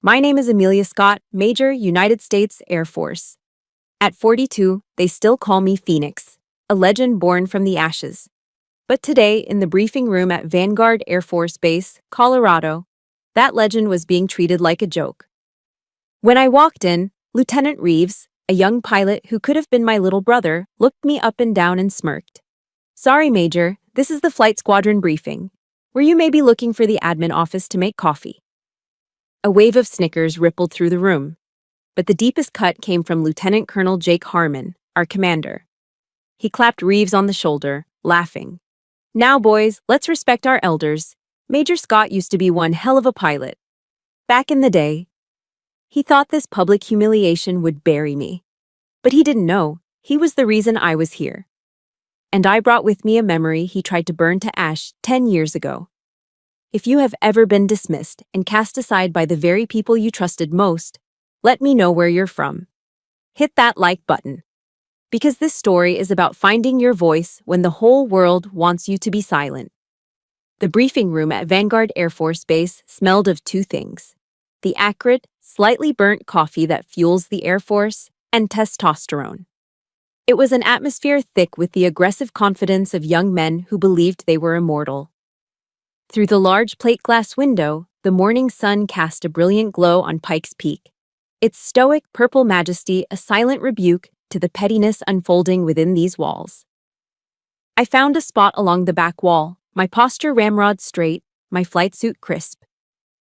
My name is Amelia Scott, Major, United States Air Force. At 42, they still call me Phoenix, a legend born from the ashes. But today, in the briefing room at Vanguard Air Force Base, Colorado, that legend was being treated like a joke. When I walked in, Lieutenant Reeves, a young pilot who could have been my little brother, looked me up and down and smirked. "Sorry, Major, this is the flight squadron briefing, where you may be looking for the admin office to make coffee." A wave of snickers rippled through the room, but the deepest cut came from Lieutenant Colonel Jake Harmon, our commander. He clapped Reeves on the shoulder, laughing. "Now, boys, let's respect our elders. Major Scott used to be one hell of a pilot. Back in the day." He thought this public humiliation would bury me. But he didn't know, he was the reason I was here. And I brought with me a memory he tried to burn to ash 10 years ago. If you have ever been dismissed and cast aside by the very people you trusted most, let me know where you're from. Hit that like button. Because this story is about finding your voice when the whole world wants you to be silent. The briefing room at Vanguard Air Force Base smelled of two things: the acrid, slightly burnt coffee that fuels the Air Force, and testosterone. It was an atmosphere thick with the aggressive confidence of young men who believed they were immortal. Through the large plate glass window, the morning sun cast a brilliant glow on Pikes Peak, its stoic purple majesty a silent rebuke to the pettiness unfolding within these walls. I found a spot along the back wall, my posture ramrod straight, my flight suit crisp.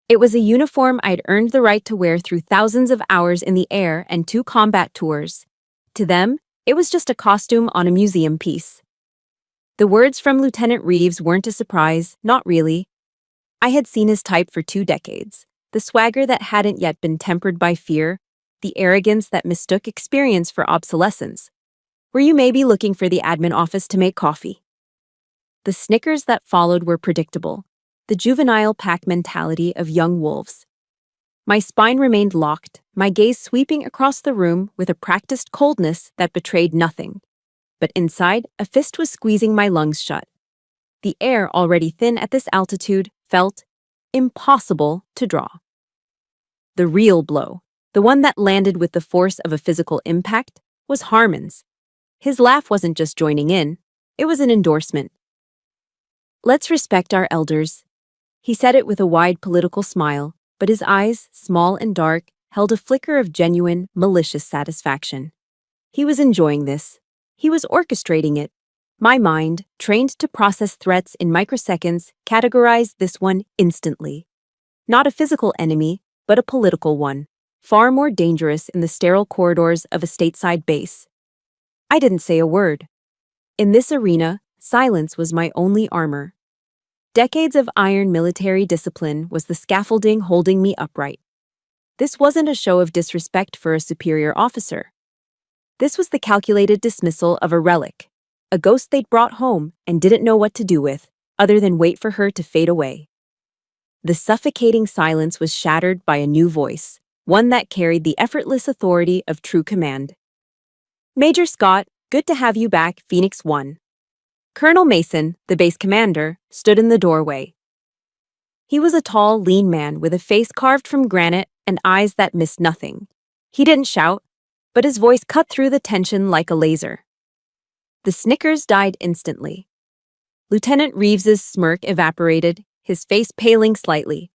It was a uniform I'd earned the right to wear through thousands of hours in the air and 2 combat tours. To them, it was just a costume on a museum piece. The words from Lieutenant Reeves weren't a surprise, not really. I had seen his type for 2 decades, the swagger that hadn't yet been tempered by fear, the arrogance that mistook experience for obsolescence. Were you maybe looking for the admin office to make coffee? The snickers that followed were predictable, the juvenile pack mentality of young wolves. My spine remained locked, my gaze sweeping across the room with a practiced coldness that betrayed nothing. But inside, a fist was squeezing my lungs shut. The air, already thin at this altitude, felt impossible to draw. The real blow, the one that landed with the force of a physical impact, was Harmon's. His laugh wasn't just joining in, it was an endorsement. "Let's respect our elders." He said it with a wide political smile, but his eyes, small and dark, held a flicker of genuine, malicious satisfaction. He was enjoying this. He was orchestrating it. My mind, trained to process threats in microseconds, categorized this one instantly. Not a physical enemy, but a political one, far more dangerous in the sterile corridors of a stateside base. I didn't say a word. In this arena, silence was my only armor. Decades of iron military discipline was the scaffolding holding me upright. This wasn't a show of disrespect for a superior officer. This was the calculated dismissal of a relic, a ghost they'd brought home and didn't know what to do with, other than wait for her to fade away. The suffocating silence was shattered by a new voice, one that carried the effortless authority of true command. "Major Scott, good to have you back, Phoenix 1. Colonel Mason, the base commander, stood in the doorway. He was a tall, lean man with a face carved from granite and eyes that missed nothing. He didn't shout, but his voice cut through the tension like a laser. The snickers died instantly. Lieutenant Reeves's smirk evaporated, his face paling slightly.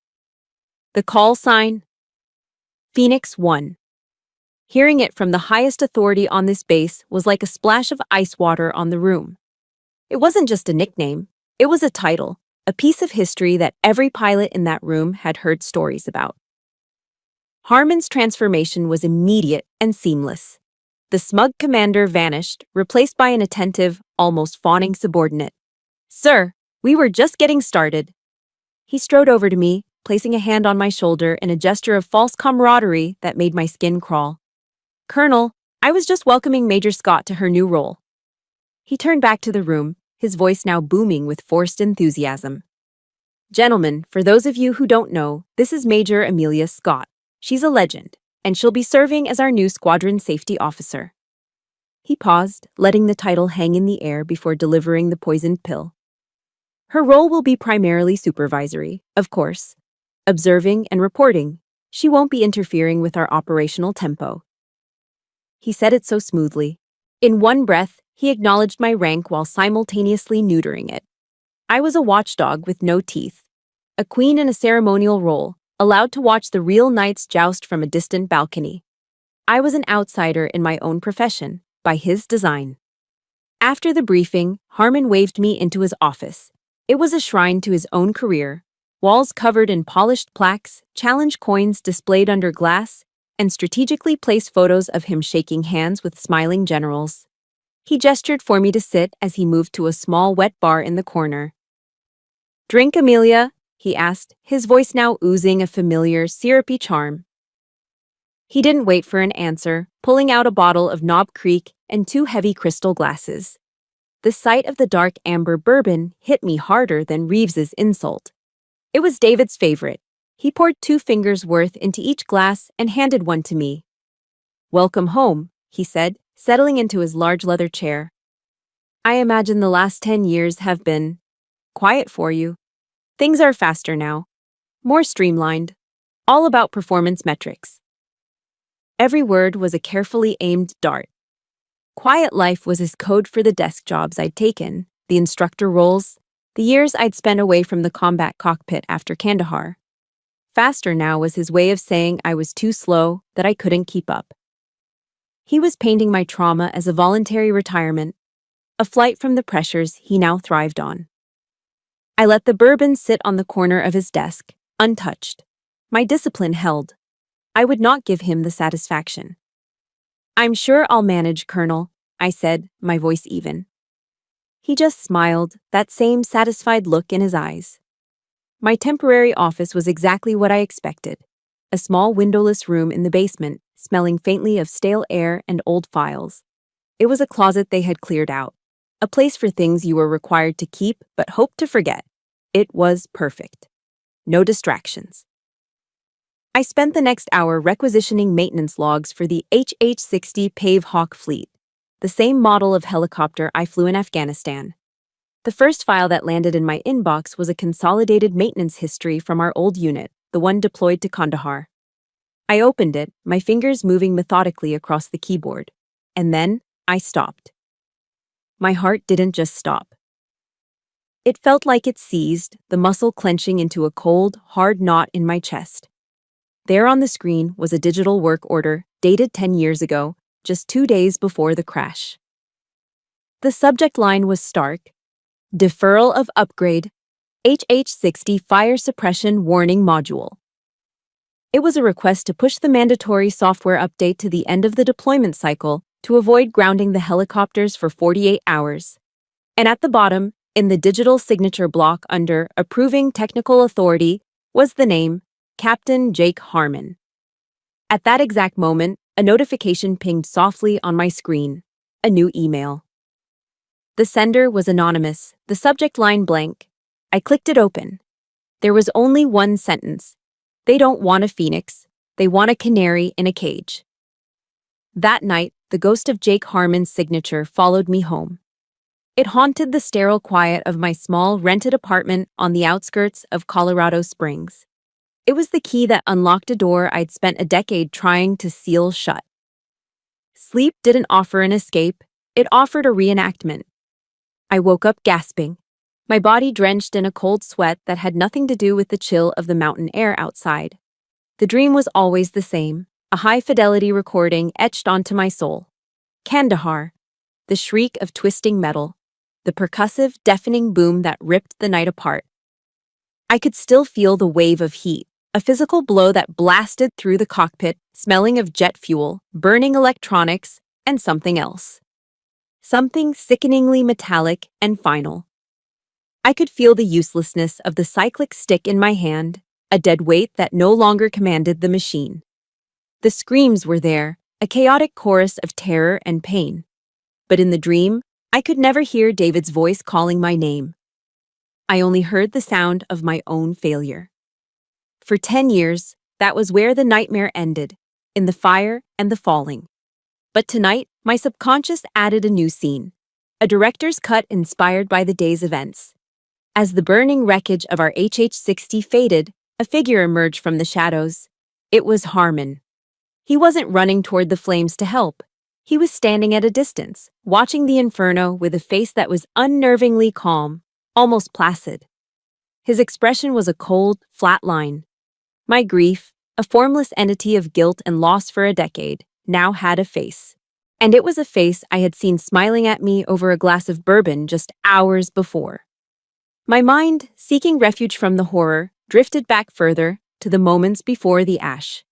The call sign: Phoenix 1. Hearing it from the highest authority on this base was like a splash of ice water on the room. It wasn't just a nickname, it was a title, a piece of history that every pilot in that room had heard stories about. Harmon's transformation was immediate and seamless. The smug commander vanished, replaced by an attentive, almost fawning subordinate. "Sir, we were just getting started." He strode over to me, placing a hand on my shoulder in a gesture of false camaraderie that made my skin crawl. "Colonel, I was just welcoming Major Scott to her new role." He turned back to the room, his voice now booming with forced enthusiasm. "Gentlemen, for those of you who don't know, this is Major Amelia Scott. She's a legend, and she'll be serving as our new squadron safety officer." He paused, letting the title hang in the air before delivering the poisoned pill. "Her role will be primarily supervisory, of course, observing and reporting, She won't be interfering with our operational tempo. He said it so smoothly. In one breath, he acknowledged my rank while simultaneously neutering it. I was a watchdog with no teeth, a queen in a ceremonial role, allowed to watch the real knights joust from a distant balcony. I was an outsider in my own profession, by his design. After the briefing, Harmon waved me into his office. It was a shrine to his own career, walls covered in polished plaques, challenge coins displayed under glass, and strategically placed photos of him shaking hands with smiling generals. He gestured for me to sit as he moved to a small wet bar in the corner. "Drink, Amelia?" he asked, his voice now oozing a familiar, syrupy charm. He didn't wait for an answer, pulling out a bottle of Knob Creek and two heavy crystal glasses. The sight of the dark amber bourbon hit me harder than Reeves's insult. It was David's favorite. He poured 2 fingers worth into each glass and handed one to me. "Welcome home," he said, settling into his large leather chair. "I imagine the last 10 years have been quiet for you. Things are faster now, more streamlined, all about performance metrics." Every word was a carefully aimed dart. Quiet life was his code for the desk jobs I'd taken, the instructor roles, the years I'd spent away from the combat cockpit after Kandahar. Faster now was his way of saying I was too slow, that I couldn't keep up. He was painting my trauma as a voluntary retirement, a flight from the pressures he now thrived on. I let the bourbon sit on the corner of his desk, untouched. My discipline held. I would not give him the satisfaction. "I'm sure I'll manage, Colonel," I said, my voice even. He just smiled, that same satisfied look in his eyes. My temporary office was exactly what I expected. A small windowless room in the basement, smelling faintly of stale air and old files. It was a closet they had cleared out, a place for things you were required to keep but hoped to forget. It was perfect. No distractions. I spent the next hour requisitioning maintenance logs for the HH-60 Pave Hawk fleet, the same model of helicopter I flew in Afghanistan. The first file that landed in my inbox was a consolidated maintenance history from our old unit, the one deployed to Kandahar. I opened it, my fingers moving methodically across the keyboard. And then, I stopped. My heart didn't just stop. It felt like it seized, the muscle clenching into a cold, hard knot in my chest. There on the screen was a digital work order, dated 10 years ago, just 2 days before the crash. The subject line was stark: "Deferral of upgrade, HH-60 Fire Suppression Warning Module." It was a request to push the mandatory software update to the end of the deployment cycle to avoid grounding the helicopters for 48 hours. And at the bottom, in the digital signature block under Approving Technical Authority, was the name Captain Jake Harmon. At that exact moment, a notification pinged softly on my screen. A new email. The sender was anonymous, the subject line blank. I clicked it open. There was only one sentence. "They don't want a phoenix. They want a canary in a cage." That night, the ghost of Jake Harmon's signature followed me home. It haunted the sterile quiet of my small, rented apartment on the outskirts of Colorado Springs. It was the key that unlocked a door I'd spent a decade trying to seal shut. Sleep didn't offer an escape, it offered a reenactment. I woke up gasping, my body drenched in a cold sweat that had nothing to do with the chill of the mountain air outside. The dream was always the same, a high-fidelity recording etched onto my soul. Kandahar, the shriek of twisting metal, the percussive, deafening boom that ripped the night apart. I could still feel the wave of heat, a physical blow that blasted through the cockpit, smelling of jet fuel, burning electronics, and something else. Something sickeningly metallic and final. I could feel the uselessness of the cyclic stick in my hand, a dead weight that no longer commanded the machine. The screams were there, a chaotic chorus of terror and pain. But in the dream, I could never hear David's voice calling my name. I only heard the sound of my own failure. For 10 years, that was where the nightmare ended, in the fire and the falling. But tonight, my subconscious added a new scene, a director's cut inspired by the day's events. As the burning wreckage of our HH-60 faded, a figure emerged from the shadows. It was Harmon. He wasn't running toward the flames to help. He was standing at a distance, watching the inferno with a face that was unnervingly calm, almost placid. His expression was a cold, flat line. My grief, a formless entity of guilt and loss for a decade, now had a face. And it was a face I had seen smiling at me over a glass of bourbon just hours before. My mind, seeking refuge from the horror, drifted back further to the moments before the ash.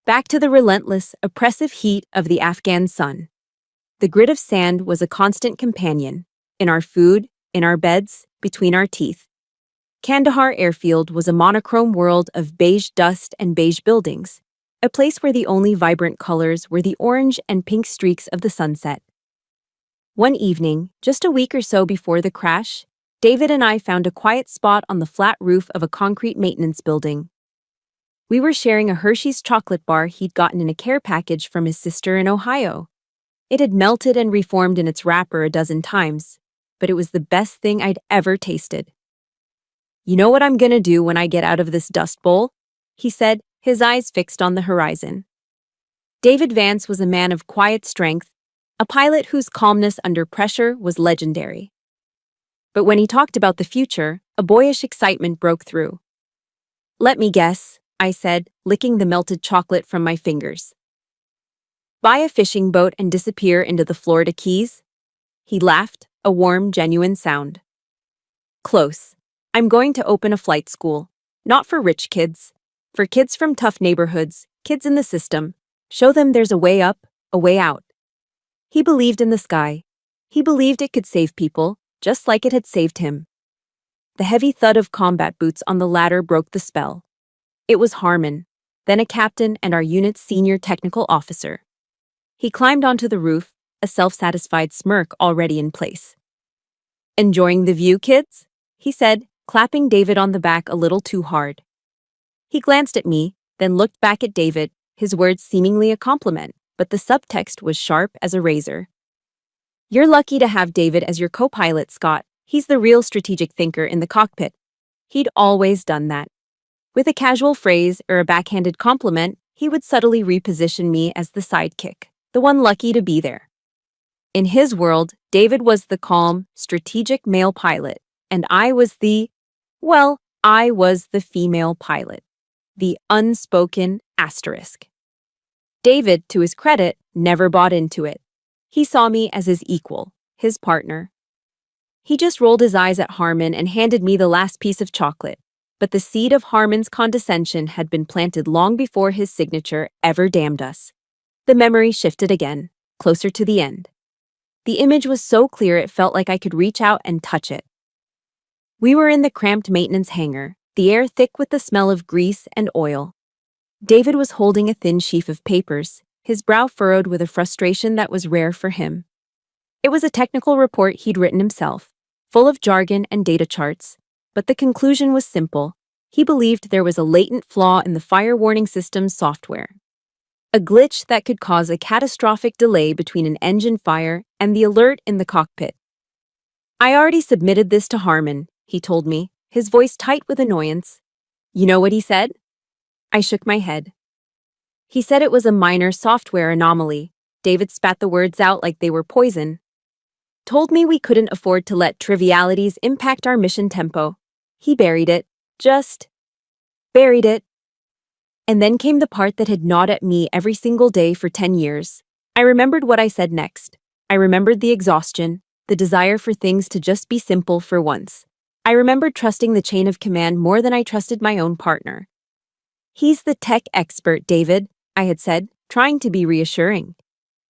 Back to the relentless, oppressive heat of the Afghan sun. The grit of sand was a constant companion, in our food, in our beds, between our teeth. Kandahar Airfield was a monochrome world of beige dust and beige buildings, a place where the only vibrant colors were the orange and pink streaks of the sunset. One evening, just a week or so before the crash, David and I found a quiet spot on the flat roof of a concrete maintenance building. We were sharing a Hershey's chocolate bar he'd gotten in a care package from his sister in Ohio. It had melted and reformed in its wrapper a dozen times, but it was the best thing I'd ever tasted. "You know what I'm gonna do when I get out of this dust bowl?" he said, his eyes fixed on the horizon. David Vance was a man of quiet strength, a pilot whose calmness under pressure was legendary. But when he talked about the future, a boyish excitement broke through. "Let me guess," I said, licking the melted chocolate from my fingers. "Buy a fishing boat and disappear into the Florida Keys?" He laughed, a warm, genuine sound. "Close. I'm going to open a flight school. Not for rich kids. For kids from tough neighborhoods, kids in the system. Show them there's a way up, a way out." He believed in the sky. He believed it could save people, just like it had saved him. The heavy thud of combat boots on the ladder broke the spell. It was Harmon, then a captain and our unit's senior technical officer. He climbed onto the roof, a self-satisfied smirk already in place. "Enjoying the view, kids?" he said, clapping David on the back a little too hard. He glanced at me, then looked back at David, his words seemingly a compliment, but the subtext was sharp as a razor. "You're lucky to have David as your co-pilot, Scott. He's the real strategic thinker in the cockpit." He'd always done that. With a casual phrase or a backhanded compliment, he would subtly reposition me as the sidekick, the one lucky to be there. In his world, David was the calm, strategic male pilot, and I was the female pilot. The unspoken asterisk. David, to his credit, never bought into it. He saw me as his equal, his partner. He just rolled his eyes at Harmon and handed me the last piece of chocolate, but the seed of Harmon's condescension had been planted long before his signature ever damned us. The memory shifted again, closer to the end. The image was so clear it felt like I could reach out and touch it. We were in the cramped maintenance hangar, the air thick with the smell of grease and oil. David was holding a thin sheaf of papers, his brow furrowed with a frustration that was rare for him. It was a technical report he'd written himself, full of jargon and data charts, but the conclusion was simple. He believed there was a latent flaw in the fire warning system's software. A glitch that could cause a catastrophic delay between an engine fire and the alert in the cockpit. "I already submitted this to Harmon," he told me, his voice tight with annoyance. "You know what he said?" I shook my head. "He said it was a minor software anomaly." David spat the words out like they were poison. "Told me we couldn't afford to let trivialities impact our mission tempo. He buried it. Just buried it." And then came the part that had gnawed at me every single day for 10 years. I remembered what I said next. I remembered the exhaustion, the desire for things to just be simple for once. I remembered trusting the chain of command more than I trusted my own partner. "He's the tech expert, David," I had said, trying to be reassuring.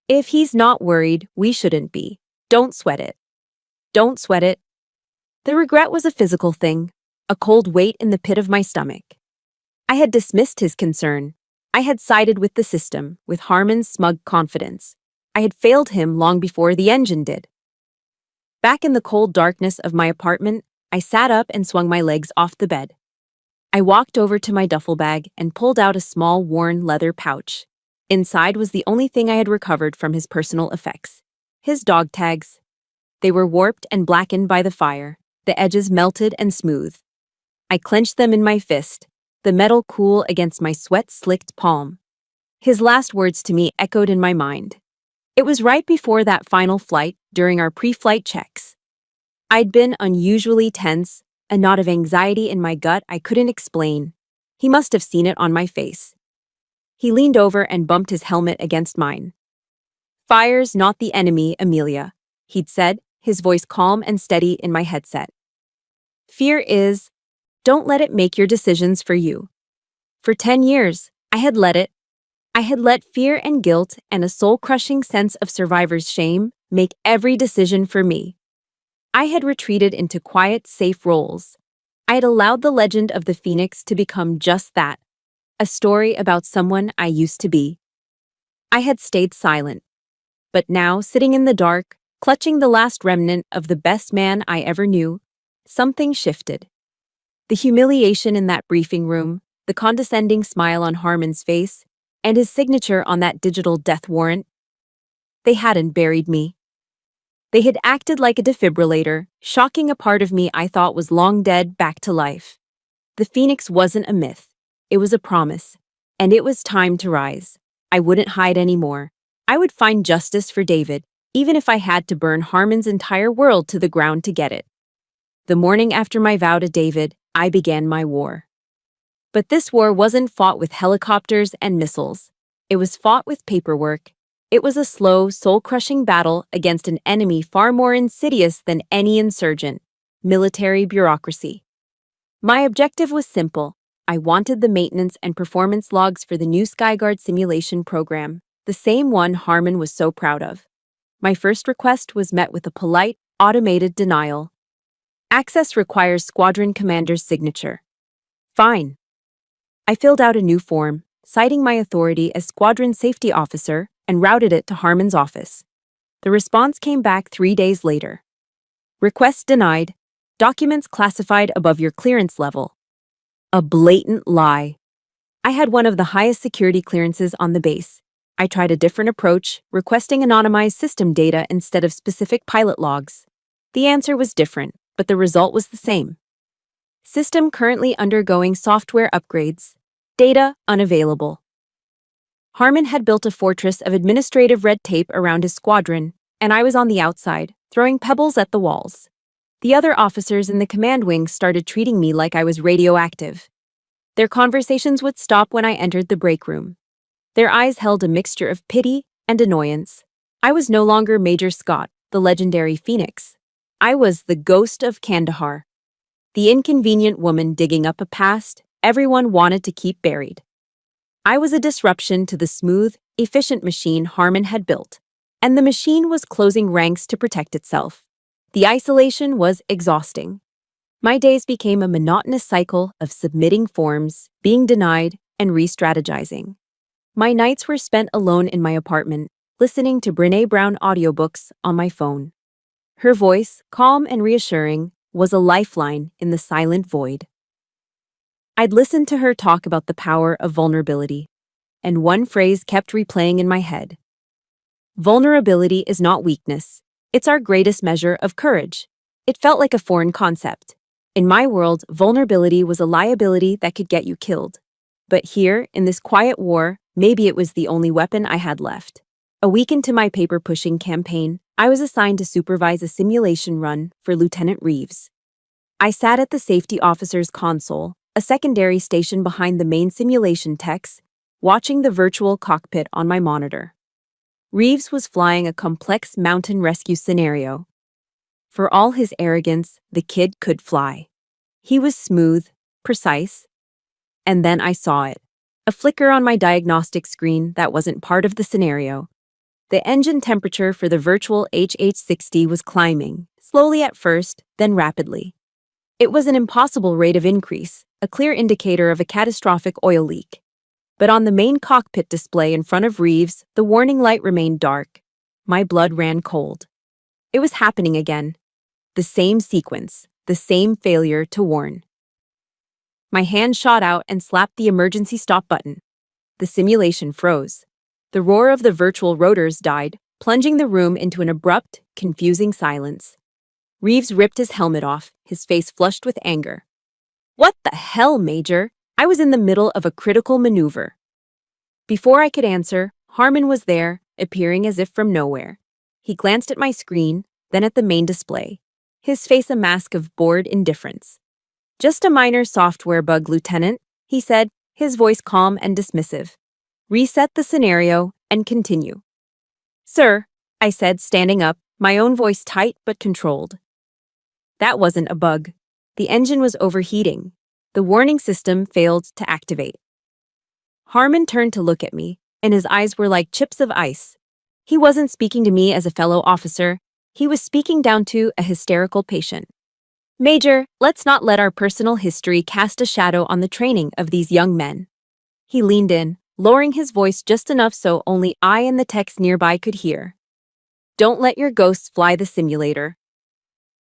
"If he's not worried, we shouldn't be. Don't sweat it. Don't sweat it." The regret was a physical thing, a cold weight in the pit of my stomach. I had dismissed his concern. I had sided with the system, with Harmon's smug confidence. I had failed him long before the engine did. Back in the cold darkness of my apartment, I sat up and swung my legs off the bed. I walked over to my duffel bag and pulled out a small, worn leather pouch. Inside was the only thing I had recovered from his personal effects. His dog tags. They were warped and blackened by the fire, the edges melted and smooth. I clenched them in my fist, the metal cool against my sweat-slicked palm. His last words to me echoed in my mind. It was right before that final flight, during our pre-flight checks. I'd been unusually tense, a knot of anxiety in my gut I couldn't explain. He must have seen it on my face. He leaned over and bumped his helmet against mine. "Fire's not the enemy, Amelia," he'd said, his voice calm and steady in my headset. "Fear is. Don't let it make your decisions for you." For 10 years, I had let it. I had let fear and guilt and a soul-crushing sense of survivor's shame make every decision for me. I had retreated into quiet, safe roles. I had allowed the legend of the Phoenix to become just that, a story about someone I used to be. I had stayed silent. But now, sitting in the dark, clutching the last remnant of the best man I ever knew, something shifted. The humiliation in that briefing room, the condescending smile on Harmon's face, and his signature on that digital death warrant, they hadn't buried me. They had acted like a defibrillator, shocking a part of me I thought was long dead back to life. The Phoenix wasn't a myth. It was a promise. And it was time to rise. I wouldn't hide anymore. I would find justice for David, even if I had to burn Harmon's entire world to the ground to get it. The morning after my vow to David, I began my war. But this war wasn't fought with helicopters and missiles. It was fought with paperwork. It was a slow, soul-crushing battle against an enemy far more insidious than any insurgent: military bureaucracy. My objective was simple. I wanted the maintenance and performance logs for the new Skyguard simulation program, the same one Harmon was so proud of. My first request was met with a polite, automated denial. "Access requires squadron commander's signature." Fine. I filled out a new form, citing my authority as squadron safety officer, and routed it to Harmon's office. The response came back 3 days later. "Request denied. Documents classified above your clearance level." A blatant lie. I had one of the highest security clearances on the base. I tried a different approach, requesting anonymized system data instead of specific pilot logs. The answer was different, but the result was the same. System currently undergoing software upgrades. Data unavailable. Harmon had built a fortress of administrative red tape around his squadron, and I was on the outside, throwing pebbles at the walls. The other officers in the command wing started treating me like I was radioactive. Their conversations would stop when I entered the break room. Their eyes held a mixture of pity and annoyance. I was no longer Major Scott, the legendary Phoenix. I was the ghost of Kandahar, the inconvenient woman digging up a past everyone wanted to keep buried. I was a disruption to the smooth, efficient machine Harmon had built, and the machine was closing ranks to protect itself. The isolation was exhausting. My days became a monotonous cycle of submitting forms, being denied, and re-strategizing. My nights were spent alone in my apartment, listening to Brené Brown audiobooks on my phone. Her voice, calm and reassuring, was a lifeline in the silent void. I'd listened to her talk about the power of vulnerability, and one phrase kept replaying in my head. Vulnerability is not weakness. It's our greatest measure of courage. It felt like a foreign concept. In my world, vulnerability was a liability that could get you killed. But here, in this quiet war, maybe it was the only weapon I had left. A week into my paper-pushing campaign, I was assigned to supervise a simulation run for Lieutenant Reeves. I sat at the safety officer's console, a secondary station behind the main simulation techs, watching the virtual cockpit on my monitor. Reeves was flying a complex mountain rescue scenario. For all his arrogance, the kid could fly. He was smooth, precise. And then I saw it. A flicker on my diagnostic screen that wasn't part of the scenario. The engine temperature for the virtual HH-60 was climbing, slowly at first, then rapidly. It was an impossible rate of increase, a clear indicator of a catastrophic oil leak. But on the main cockpit display in front of Reeves, the warning light remained dark. My blood ran cold. It was happening again. The same sequence, the same failure to warn. My hand shot out and slapped the emergency stop button. The simulation froze. The roar of the virtual rotors died, plunging the room into an abrupt, confusing silence. Reeves ripped his helmet off, his face flushed with anger. "What the hell, Major?" I was in the middle of a critical maneuver. Before I could answer, Harmon was there, appearing as if from nowhere. He glanced at my screen, then at the main display, his face a mask of bored indifference. "Just a minor software bug, Lieutenant," he said, his voice calm and dismissive. "Reset the scenario and continue." "Sir," I said, standing up, my own voice tight but controlled. That wasn't a bug. The engine was overheating. The warning system failed to activate. Harmon turned to look at me, and his eyes were like chips of ice. He wasn't speaking to me as a fellow officer. He was speaking down to a hysterical patient. "Major, let's not let our personal history cast a shadow on the training of these young men." He leaned in, lowering his voice just enough so only I and the techs nearby could hear. "Don't let your ghosts fly the simulator."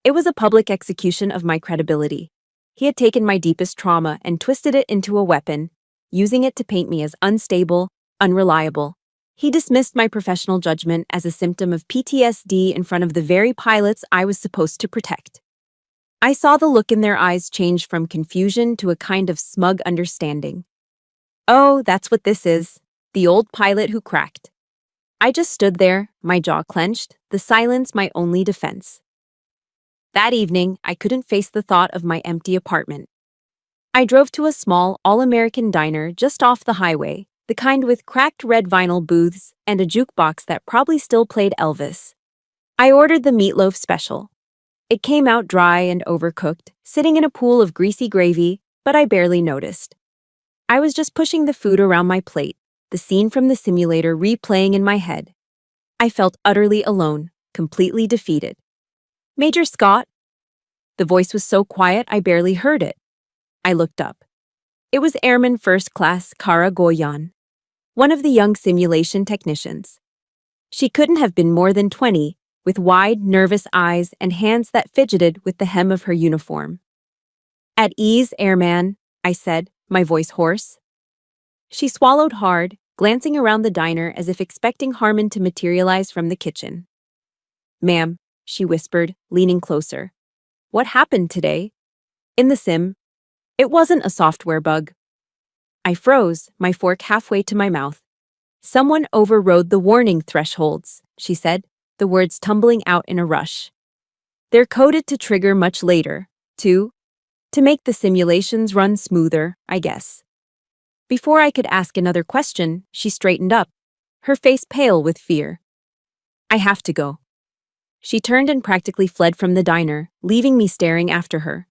It was a public execution of my credibility. He had taken my deepest trauma and twisted it into a weapon, using it to paint me as unstable, unreliable. He dismissed my professional judgment as a symptom of PTSD in front of the very pilots I was supposed to protect. I saw the look in their eyes change from confusion to a kind of smug understanding. Oh, that's what this is, the old pilot who cracked. I just stood there, my jaw clenched, the silence my only defense. That evening, I couldn't face the thought of my empty apartment. I drove to a small, all-American diner just off the highway, the kind with cracked red vinyl booths and a jukebox that probably still played Elvis. I ordered the meatloaf special. It came out dry and overcooked, sitting in a pool of greasy gravy, but I barely noticed. I was just pushing the food around my plate, the scene from the simulator replaying in my head. I felt utterly alone, completely defeated. "Major Scott?" The voice was so quiet I barely heard it. I looked up. It was Airman First Class Kara Goyan, one of the young simulation technicians. She couldn't have been more than 20, with wide, nervous eyes and hands that fidgeted with the hem of her uniform. "At ease, Airman," I said, my voice hoarse. She swallowed hard, glancing around the diner as if expecting Harmon to materialize from the kitchen. "Ma'am," she whispered, leaning closer. "What happened today?" "In the sim. It wasn't a software bug." I froze, my fork halfway to my mouth. "Someone overrode the warning thresholds," she said, the words tumbling out in a rush. "They're coded to trigger much later, to make the simulations run smoother, I guess." Before I could ask another question, she straightened up, her face pale with fear. "I have to go." She turned and practically fled from the diner, leaving me staring after her.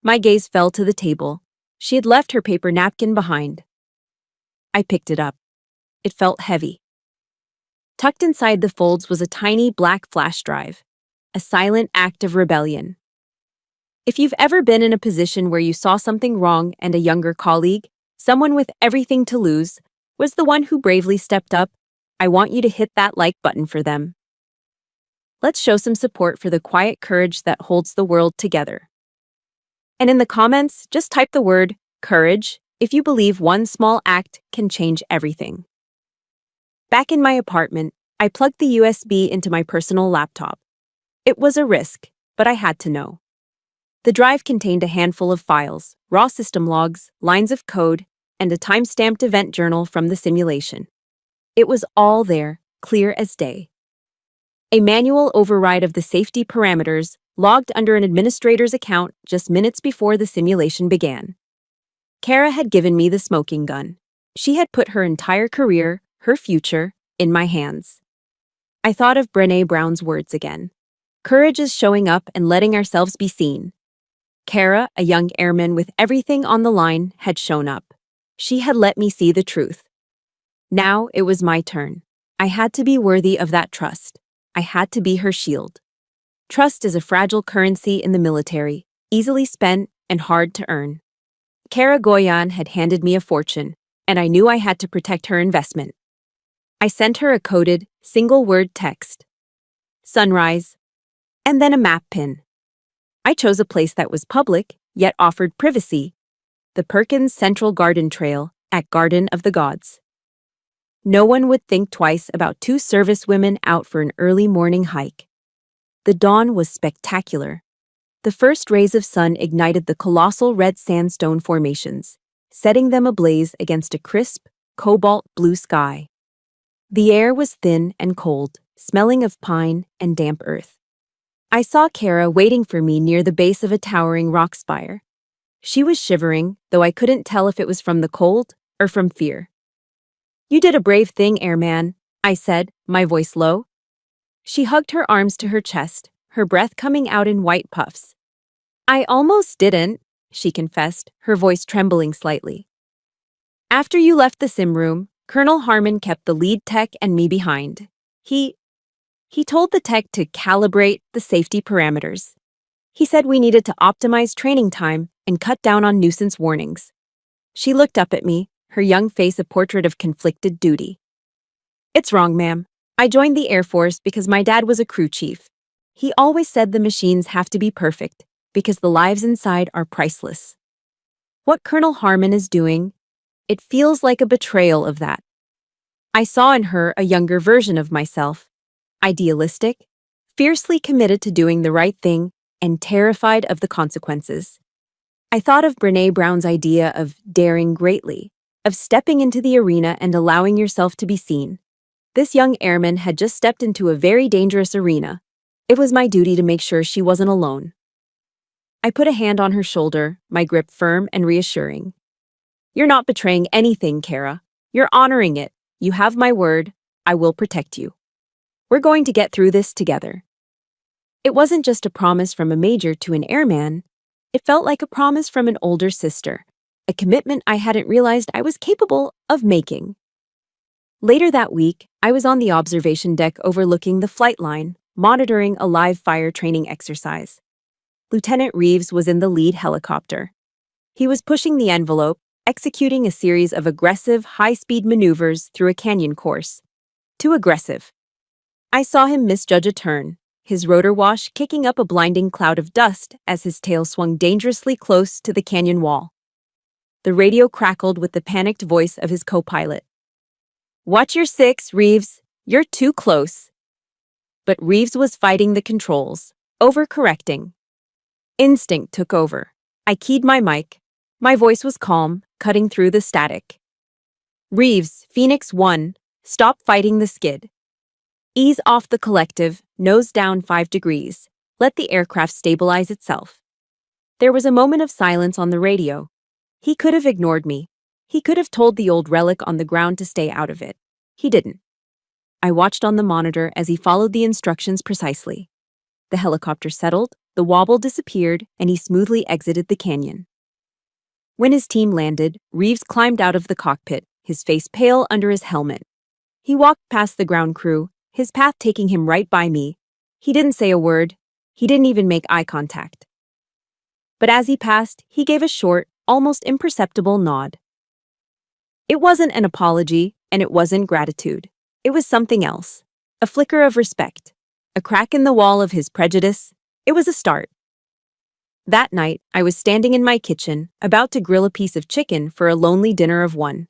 My gaze fell to the table. She had left her paper napkin behind. I picked it up. It felt heavy. Tucked inside the folds was a tiny black flash drive, a silent act of rebellion. If you've ever been in a position where you saw something wrong and a younger colleague, someone with everything to lose, was the one who bravely stepped up, I want you to hit that like button for them. Let's show some support for the quiet courage that holds the world together. And in the comments, just type the word courage if you believe one small act can change everything. Back in my apartment, I plugged the USB into my personal laptop. It was a risk, but I had to know. The drive contained a handful of files, raw system logs, lines of code, and a time-stamped event journal from the simulation. It was all there, clear as day. A manual override of the safety parameters logged under an administrator's account just minutes before the simulation began. Kara had given me the smoking gun. She had put her entire career, her future, in my hands. I thought of Brené Brown's words again. Courage is showing up and letting ourselves be seen. Kara, a young airman with everything on the line, had shown up. She had let me see the truth. Now it was my turn. I had to be worthy of that trust. I had to be her shield. Trust is a fragile currency in the military, easily spent and hard to earn. Kara Goyan had handed me a fortune, and I knew I had to protect her investment. I sent her a coded, single-word text. Sunrise. And then a map pin. I chose a place that was public, yet offered privacy. The Perkins Central Garden Trail at Garden of the Gods. No one would think twice about two servicewomen out for an early morning hike. The dawn was spectacular. The first rays of sun ignited the colossal red sandstone formations, setting them ablaze against a crisp, cobalt blue sky. The air was thin and cold, smelling of pine and damp earth. I saw Kara waiting for me near the base of a towering rock spire. She was shivering, though I couldn't tell if it was from the cold or from fear. "You did a brave thing, airman," I said, my voice low. She hugged her arms to her chest, her breath coming out in white puffs. "I almost didn't," she confessed, her voice trembling slightly. "After you left the sim room, Colonel Harmon kept the lead tech and me behind. He told the tech to calibrate the safety parameters. He said we needed to optimize training time and cut down on nuisance warnings." She looked up at me, her young face a portrait of conflicted duty. "It's wrong, ma'am. I joined the Air Force because my dad was a crew chief. He always said the machines have to be perfect because the lives inside are priceless. What Colonel Harmon is doing, it feels like a betrayal of that. I saw in her a younger version of myself, idealistic, fiercely committed to doing the right thing, and terrified of the consequences. I thought of Brené Brown's idea of daring greatly, of stepping into the arena and allowing yourself to be seen. This young airman had just stepped into a very dangerous arena. It was my duty to make sure she wasn't alone. I put a hand on her shoulder, my grip firm and reassuring. "You're not betraying anything, Kara. You're honoring it. You have my word. I will protect you. We're going to get through this together." It wasn't just a promise from a major to an airman. It felt like a promise from an older sister, a commitment I hadn't realized I was capable of making. Later that week, I was on the observation deck overlooking the flight line, monitoring a live fire training exercise. Lieutenant Reeves was in the lead helicopter. He was pushing the envelope, executing a series of aggressive, high-speed maneuvers through a canyon course. Too aggressive. I saw him misjudge a turn, his rotor wash kicking up a blinding cloud of dust as his tail swung dangerously close to the canyon wall. The radio crackled with the panicked voice of his co-pilot. "Watch your six, Reeves. You're too close." But Reeves was fighting the controls, overcorrecting. Instinct took over. I keyed my mic. My voice was calm, cutting through the static. "Reeves, Phoenix 1, stop fighting the skid. Ease off the collective, nose down 5 degrees. Let the aircraft stabilize itself." There was a moment of silence on the radio. He could have ignored me. He could have told the old relic on the ground to stay out of it. He didn't. I watched on the monitor as he followed the instructions precisely. The helicopter settled, the wobble disappeared, and he smoothly exited the canyon. When his team landed, Reeves climbed out of the cockpit, his face pale under his helmet. He walked past the ground crew, his path taking him right by me. He didn't say a word. He didn't even make eye contact. But as he passed, he gave a short, almost imperceptible nod. It wasn't an apology, and it wasn't gratitude. It was something else. A flicker of respect. A crack in the wall of his prejudice. It was a start. That night, I was standing in my kitchen, about to grill a piece of chicken for a lonely dinner of one.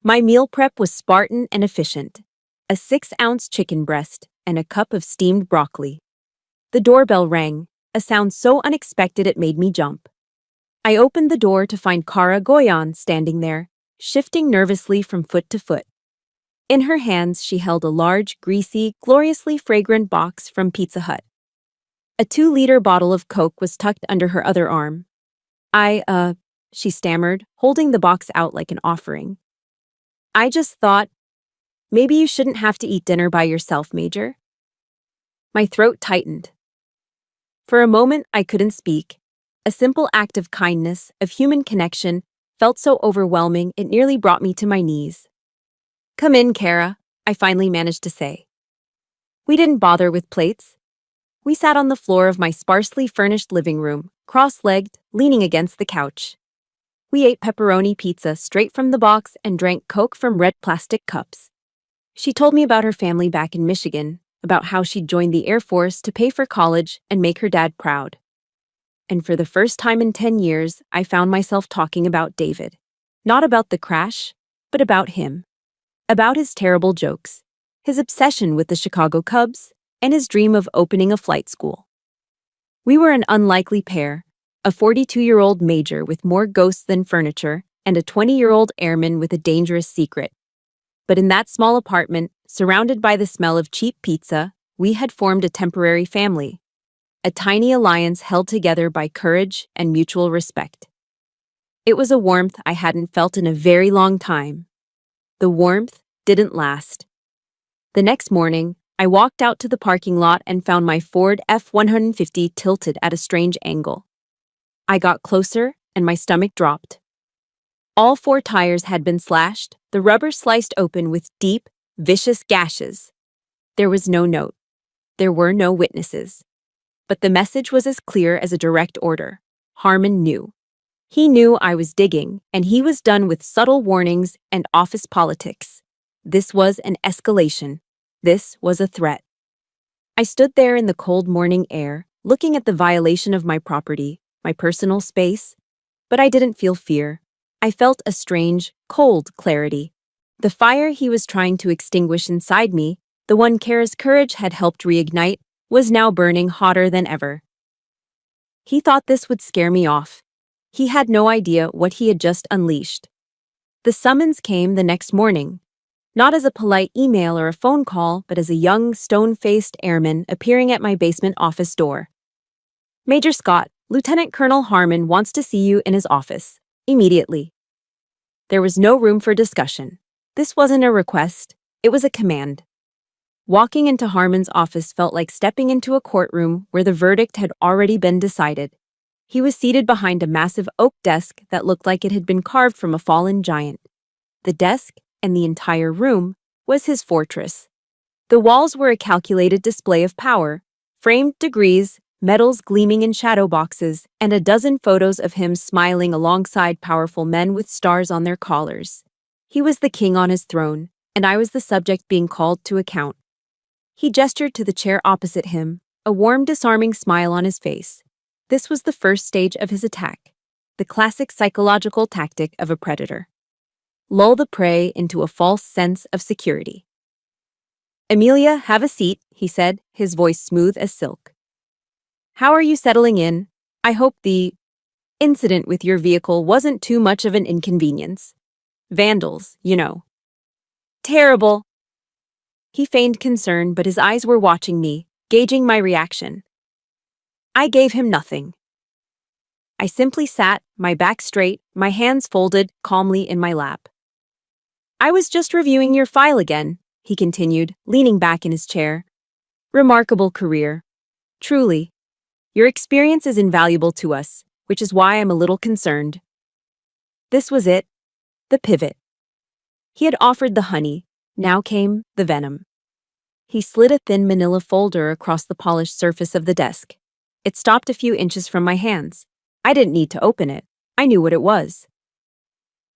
My meal prep was Spartan and efficient. A 6-ounce chicken breast and a cup of steamed broccoli. The doorbell rang, a sound so unexpected it made me jump. I opened the door to find Kara Goyan standing there, shifting nervously from foot to foot. In her hands, she held a large, greasy, gloriously fragrant box from Pizza Hut. A 2-liter bottle of Coke was tucked under her other arm. She stammered, holding the box out like an offering. "I just thought, maybe you shouldn't have to eat dinner by yourself, Major." My throat tightened. For a moment, I couldn't speak. A simple act of kindness, of human connection, felt so overwhelming it nearly brought me to my knees. "Come in, Kara," I finally managed to say. We didn't bother with plates. We sat on the floor of my sparsely furnished living room, cross-legged, leaning against the couch. We ate pepperoni pizza straight from the box and drank Coke from red plastic cups. She told me about her family back in Michigan, about how she'd joined the Air Force to pay for college and make her dad proud. And for the first time in 10 years, I found myself talking about David. Not about the crash, but about him. About his terrible jokes, his obsession with the Chicago Cubs, and his dream of opening a flight school. We were an unlikely pair, a 42-year-old major with more ghosts than furniture, and a 20-year-old airman with a dangerous secret. But in that small apartment, surrounded by the smell of cheap pizza, we had formed a temporary family, a tiny alliance held together by courage and mutual respect. It was a warmth I hadn't felt in a very long time. The warmth didn't last. The next morning, I walked out to the parking lot and found my Ford F-150 tilted at a strange angle. I got closer, and my stomach dropped. All four tires had been slashed, the rubber sliced open with deep, vicious gashes. There was no note. There were no witnesses. But the message was as clear as a direct order. Harmon knew. He knew I was digging, and he was done with subtle warnings and office politics. This was an escalation. This was a threat. I stood there in the cold morning air, looking at the violation of my property, my personal space. But I didn't feel fear. I felt a strange, cold clarity. The fire he was trying to extinguish inside me, the one Kara's courage had helped reignite, was now burning hotter than ever. He thought this would scare me off. He had no idea what he had just unleashed. The summons came the next morning, not as a polite email or a phone call, but as a young, stone-faced airman appearing at my basement office door. "Major Scott, Lieutenant Colonel Harmon wants to see you in his office, immediately." There was no room for discussion. This wasn't a request, it was a command. Walking into Harmon's office felt like stepping into a courtroom where the verdict had already been decided. He was seated behind a massive oak desk that looked like it had been carved from a fallen giant. The desk, and the entire room, was his fortress. The walls were a calculated display of power, framed degrees, medals gleaming in shadow boxes, and a dozen photos of him smiling alongside powerful men with stars on their collars. He was the king on his throne, and I was the subject being called to account. He gestured to the chair opposite him, a warm, disarming smile on his face. This was the first stage of his attack, the classic psychological tactic of a predator. Lull the prey into a false sense of security. "Amelia, have a seat," he said, his voice smooth as silk. "How are you settling in? I hope the incident with your vehicle wasn't too much of an inconvenience. Vandals, you know." "Terrible." He feigned concern, but his eyes were watching me, gauging my reaction. I gave him nothing. I simply sat, my back straight, my hands folded calmly in my lap. "I was just reviewing your file again," he continued, leaning back in his chair. "Remarkable career. Truly. Your experience is invaluable to us, which is why I'm a little concerned." This was it, the pivot. He had offered the honey, now came the venom. He slid a thin manila folder across the polished surface of the desk. It stopped a few inches from my hands. I didn't need to open it. I knew what it was.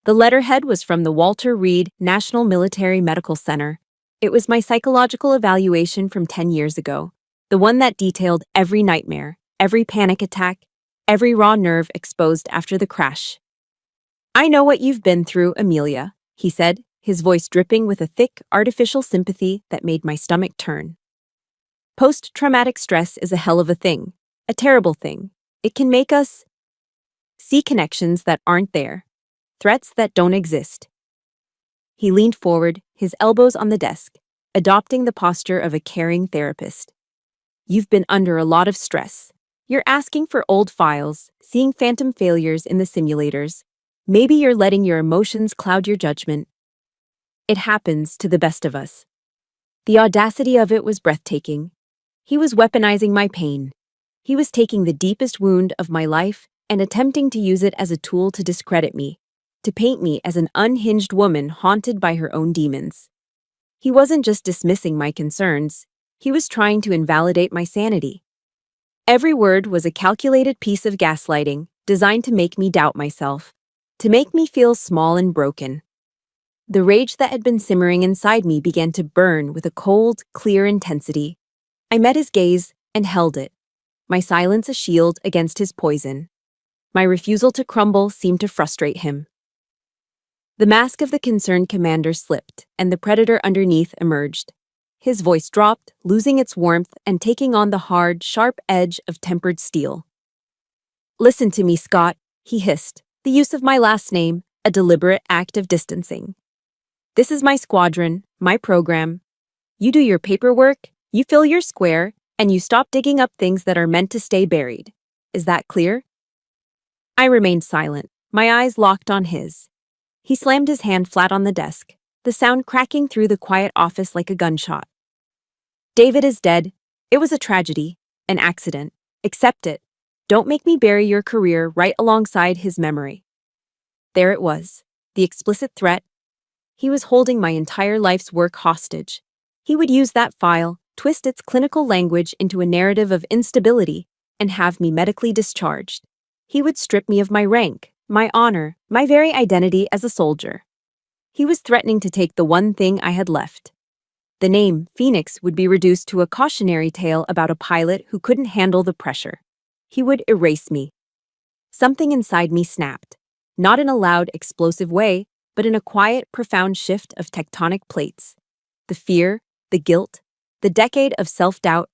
The letterhead was from the Walter Reed National Military Medical Center. It was my psychological evaluation from 10 years ago, the one that detailed every nightmare, every panic attack, every raw nerve exposed after the crash. "I know what you've been through, Amelia," he said, his voice dripping with a thick, artificial sympathy that made my stomach turn. "Post-traumatic stress is a hell of a thing, a terrible thing. It can make us see connections that aren't there, threats that don't exist." He leaned forward, his elbows on the desk, adopting the posture of a caring therapist. "You've been under a lot of stress. You're asking for old files, seeing phantom failures in the simulators. Maybe you're letting your emotions cloud your judgment. It happens to the best of us." The audacity of it was breathtaking. He was weaponizing my pain. He was taking the deepest wound of my life and attempting to use it as a tool to discredit me, to paint me as an unhinged woman haunted by her own demons. He wasn't just dismissing my concerns, he was trying to invalidate my sanity. Every word was a calculated piece of gaslighting, designed to make me doubt myself, to make me feel small and broken. The rage that had been simmering inside me began to burn with a cold, clear intensity. I met his gaze and held it, my silence a shield against his poison. My refusal to crumble seemed to frustrate him. The mask of the concerned commander slipped, and the predator underneath emerged. His voice dropped, losing its warmth and taking on the hard, sharp edge of tempered steel. "Listen to me, Scott," he hissed, the use of my last name, a deliberate act of distancing. This is my squadron, my program. You do your paperwork, you fill your square, and you stop digging up things that are meant to stay buried. Is that clear? I remained silent, my eyes locked on his. He slammed his hand flat on the desk, the sound cracking through the quiet office like a gunshot. David is dead. It was a tragedy, an accident. Accept it. Don't make me bury your career right alongside his memory. There it was, the explicit threat. He was holding my entire life's work hostage. He would use that file, twist its clinical language into a narrative of instability, and have me medically discharged. He would strip me of my rank, my honor, my very identity as a soldier. He was threatening to take the one thing I had left. The name, Phoenix, would be reduced to a cautionary tale about a pilot who couldn't handle the pressure. He would erase me. Something inside me snapped, not in a loud, explosive way, but in a quiet, profound shift of tectonic plates. The fear, the guilt, the decade of self-doubt,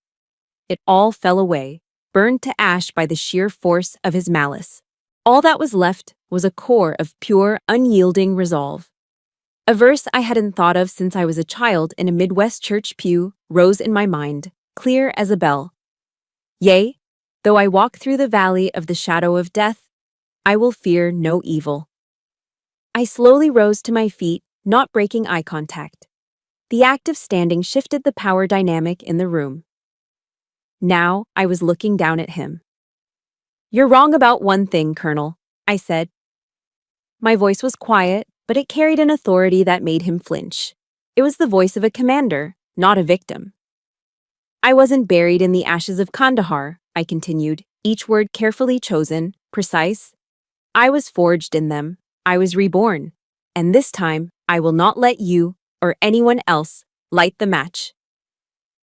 it all fell away, burned to ash by the sheer force of his malice. All that was left was a core of pure, unyielding resolve. A verse I hadn't thought of since I was a child in a Midwest church pew rose in my mind, clear as a bell. Yea, though I walk through the valley of the shadow of death, I will fear no evil. I slowly rose to my feet, not breaking eye contact. The act of standing shifted the power dynamic in the room. Now I was looking down at him. You're wrong about one thing, Colonel, I said. My voice was quiet, but it carried an authority that made him flinch. It was the voice of a commander, not a victim. I wasn't buried in the ashes of Kandahar, I continued, each word carefully chosen, precise. I was forged in them. I was reborn. And this time, I will not let you, or anyone else, light the match.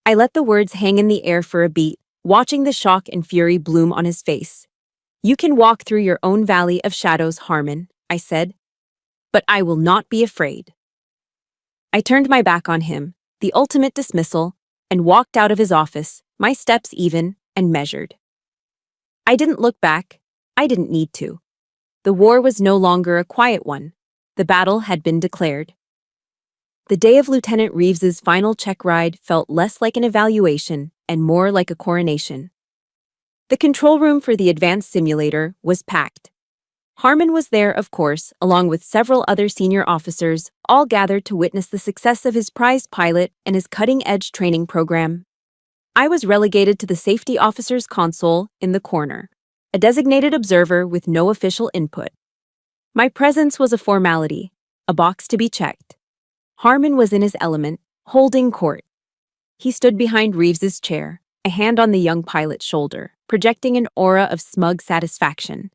I let the words hang in the air for a beat, watching the shock and fury bloom on his face. You can walk through your own valley of shadows, Harmon, I said. But I will not be afraid. I turned my back on him, the ultimate dismissal, and walked out of his office, my steps even and measured. I didn't look back. I didn't need to. The war was no longer a quiet one. The battle had been declared. The day of Lieutenant Reeves's final check ride felt less like an evaluation and more like a coronation. The control room for the advanced simulator was packed. Harmon was there, of course, along with several other senior officers, all gathered to witness the success of his prized pilot and his cutting-edge training program. I was relegated to the safety officer's console in the corner, a designated observer with no official input. My presence was a formality, a box to be checked. Harmon was in his element, holding court. He stood behind Reeves's chair, a hand on the young pilot's shoulder, projecting an aura of smug satisfaction.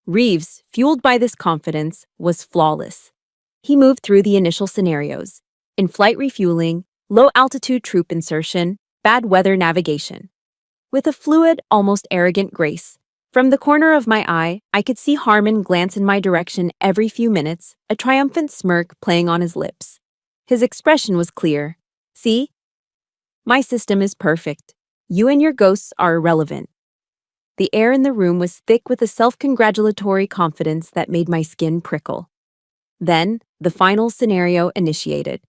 Reeves, fueled by this confidence, was flawless. He moved through the initial scenarios: in-flight refueling, low-altitude troop insertion, bad weather navigation. With a fluid, almost arrogant grace. From the corner of my eye, I could see Harmon glance in my direction every few minutes, a triumphant smirk playing on his lips. His expression was clear. See? My system is perfect. You and your ghosts are irrelevant. The air in the room was thick with a self-congratulatory confidence that made my skin prickle. Then, the final scenario initiated.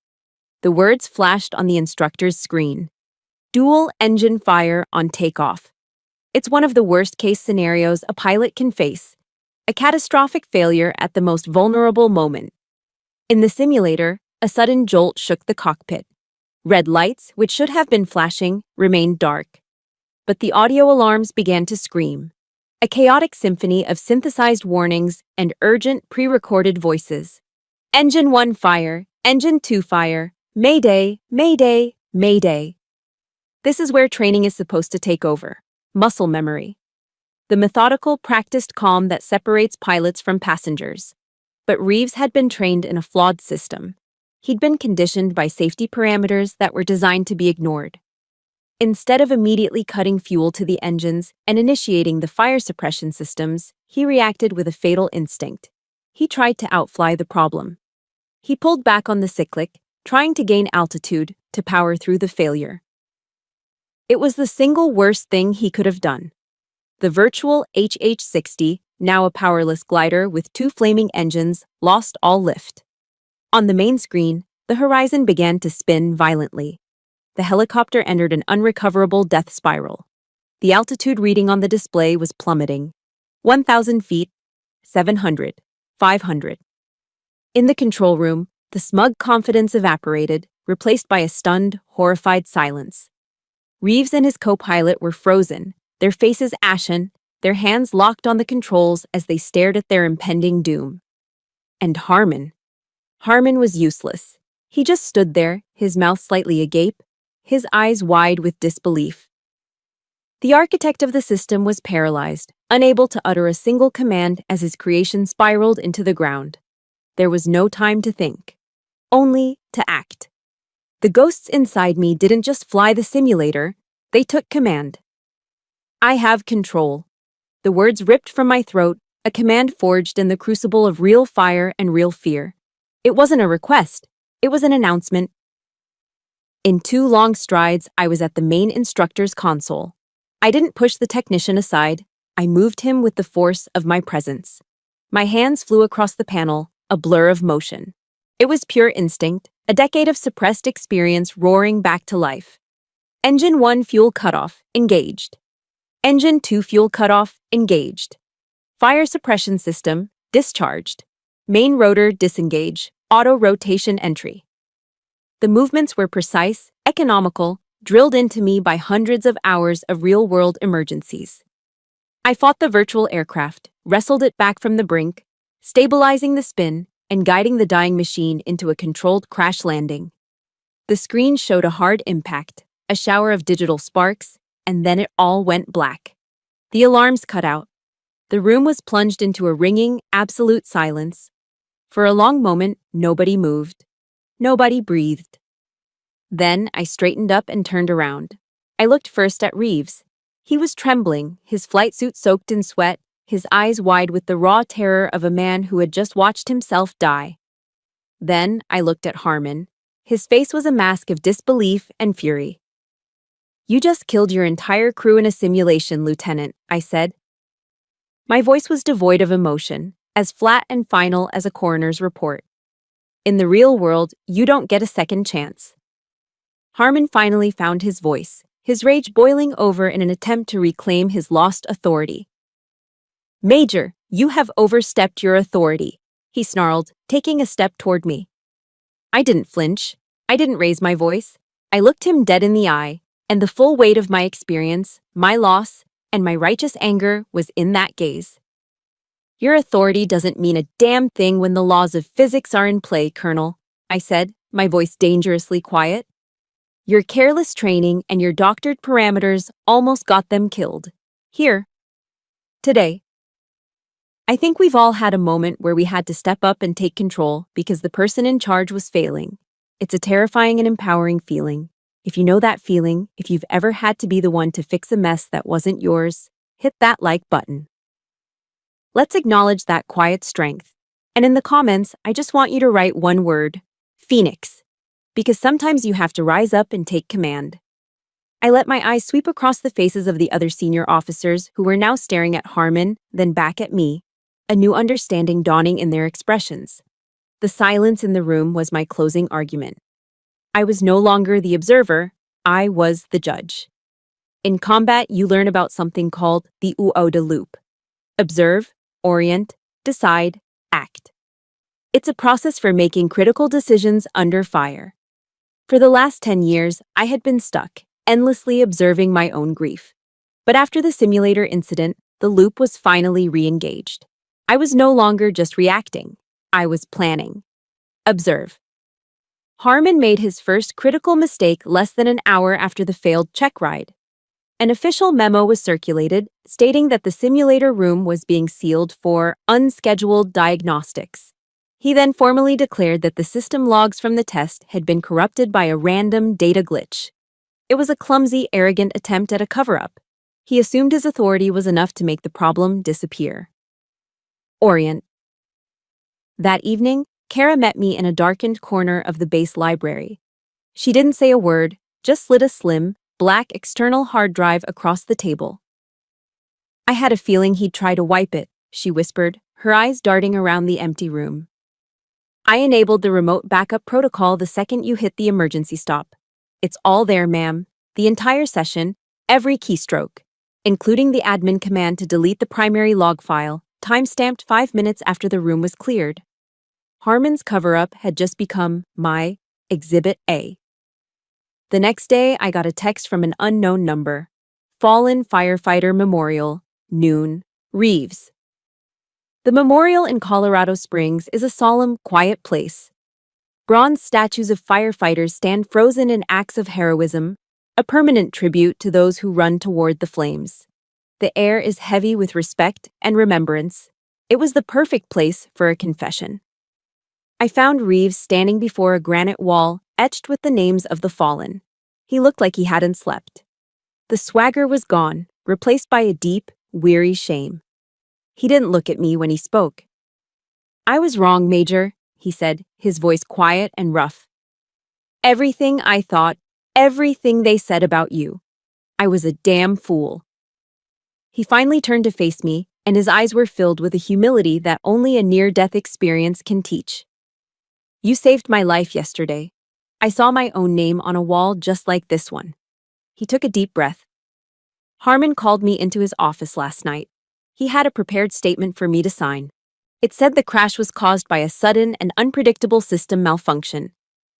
The words flashed on the instructor's screen. Dual engine fire on takeoff. It's one of the worst-case scenarios a pilot can face. A catastrophic failure at the most vulnerable moment. In the simulator, a sudden jolt shook the cockpit. Red lights, which should have been flashing, remained dark. But the audio alarms began to scream. A chaotic symphony of synthesized warnings and urgent pre-recorded voices. Engine 1 fire, Engine 2 fire, Mayday, Mayday, Mayday. This is where training is supposed to take over. Muscle memory. The methodical, practiced calm that separates pilots from passengers. But Reeves had been trained in a flawed system. He'd been conditioned by safety parameters that were designed to be ignored. Instead of immediately cutting fuel to the engines and initiating the fire suppression systems, he reacted with a fatal instinct. He tried to outfly the problem. He pulled back on the cyclic, trying to gain altitude to power through the failure. It was the single worst thing he could have done. The virtual HH-60 now a powerless glider with two flaming engines, lost all lift. On the main screen, the horizon began to spin violently. The helicopter entered an unrecoverable death spiral. The altitude reading on the display was plummeting. 1,000 feet, 700, 500. In the control room, the smug confidence evaporated, replaced by a stunned, horrified silence. Reeves and his co-pilot were frozen, their faces ashen, their hands locked on the controls as they stared at their impending doom. And Harmon. Harmon was useless. He just stood there, his mouth slightly agape, his eyes wide with disbelief. The architect of the system was paralyzed, unable to utter a single command as his creation spiraled into the ground. There was no time to think, only to act. The ghosts inside me didn't just fly the simulator, they took command. I have control. The words ripped from my throat, a command forged in the crucible of real fire and real fear. It wasn't a request, it was an announcement. In 2 long strides, I was at the main instructor's console. I didn't push the technician aside, I moved him with the force of my presence. My hands flew across the panel, a blur of motion. It was pure instinct, a decade of suppressed experience roaring back to life. Engine 1 fuel cutoff, engaged. Engine 2 fuel cutoff, engaged. Fire suppression system, discharged. Main rotor disengage, auto rotation entry. The movements were precise, economical, drilled into me by hundreds of hours of real-world emergencies. I fought the virtual aircraft, wrestled it back from the brink, stabilizing the spin and guiding the dying machine into a controlled crash landing. The screen showed a hard impact, a shower of digital sparks, and then it all went black. The alarms cut out. The room was plunged into a ringing, absolute silence. For a long moment, nobody moved. Nobody breathed. Then I straightened up and turned around. I looked first at Reeves. He was trembling, his flight suit soaked in sweat, his eyes wide with the raw terror of a man who had just watched himself die. Then I looked at Harmon. His face was a mask of disbelief and fury. "You just killed your entire crew in a simulation, Lieutenant," I said. My voice was devoid of emotion, as flat and final as a coroner's report. In the real world, you don't get a second chance. Harmon finally found his voice, his rage boiling over in an attempt to reclaim his lost authority. "Major, you have overstepped your authority," he snarled, taking a step toward me. I didn't flinch. I didn't raise my voice. I looked him dead in the eye, and the full weight of my experience, my loss, and my righteous anger was in that gaze. "Your authority doesn't mean a damn thing when the laws of physics are in play, Colonel," I said, my voice dangerously quiet. "Your careless training and your doctored parameters almost got them killed. Here. Today." I think we've all had a moment where we had to step up and take control because the person in charge was failing. It's a terrifying and empowering feeling. If you know that feeling, if you've ever had to be the one to fix a mess that wasn't yours, hit that like button. Let's acknowledge that quiet strength. And in the comments, I just want you to write one word: Phoenix. Because sometimes you have to rise up and take command. I let my eyes sweep across the faces of the other senior officers who were now staring at Harmon, then back at me, a new understanding dawning in their expressions. The silence in the room was my closing argument. I was no longer the observer, I was the judge. In combat, you learn about something called the OODA loop. Observe, orient, decide, act. It's a process for making critical decisions under fire. For the last 10 years, I had been stuck, endlessly observing my own grief. But after the simulator incident, the loop was finally re-engaged. I was no longer just reacting. I was planning. Observe. Harmon made his first critical mistake less than an hour after the failed check ride. An official memo was circulated stating that the simulator room was being sealed for unscheduled diagnostics. He then formally declared that the system logs from the test had been corrupted by a random data glitch. It was a clumsy, arrogant attempt at a cover-up. He assumed his authority was enough to make the problem disappear. Orient. That evening, Kara met me in a darkened corner of the base library. She didn't say a word, just slid a slim, black external hard drive across the table. I had a feeling he'd try to wipe it, she whispered, her eyes darting around the empty room. I enabled the remote backup protocol the second you hit the emergency stop. It's all there, ma'am. The entire session, every keystroke, including the admin command to delete the primary log file, timestamped 5 minutes after the room was cleared. Harmon's cover-up had just become my Exhibit A. The next day, I got a text from an unknown number. Fallen Firefighter Memorial, noon, Reeves. The memorial in Colorado Springs is a solemn, quiet place. Bronze statues of firefighters stand frozen in acts of heroism, a permanent tribute to those who run toward the flames. The air is heavy with respect and remembrance. It was the perfect place for a confession. I found Reeves standing before a granite wall etched with the names of the fallen. He looked like he hadn't slept. The swagger was gone, replaced by a deep, weary shame. He didn't look at me when he spoke. I was wrong, Major, he said, his voice quiet and rough. Everything I thought, everything they said about you. I was a damn fool. He finally turned to face me, and his eyes were filled with a humility that only a near-death experience can teach. You saved my life yesterday. I saw my own name on a wall just like this one. He took a deep breath. Harmon called me into his office last night. He had a prepared statement for me to sign. It said the crash was caused by a sudden and unpredictable system malfunction.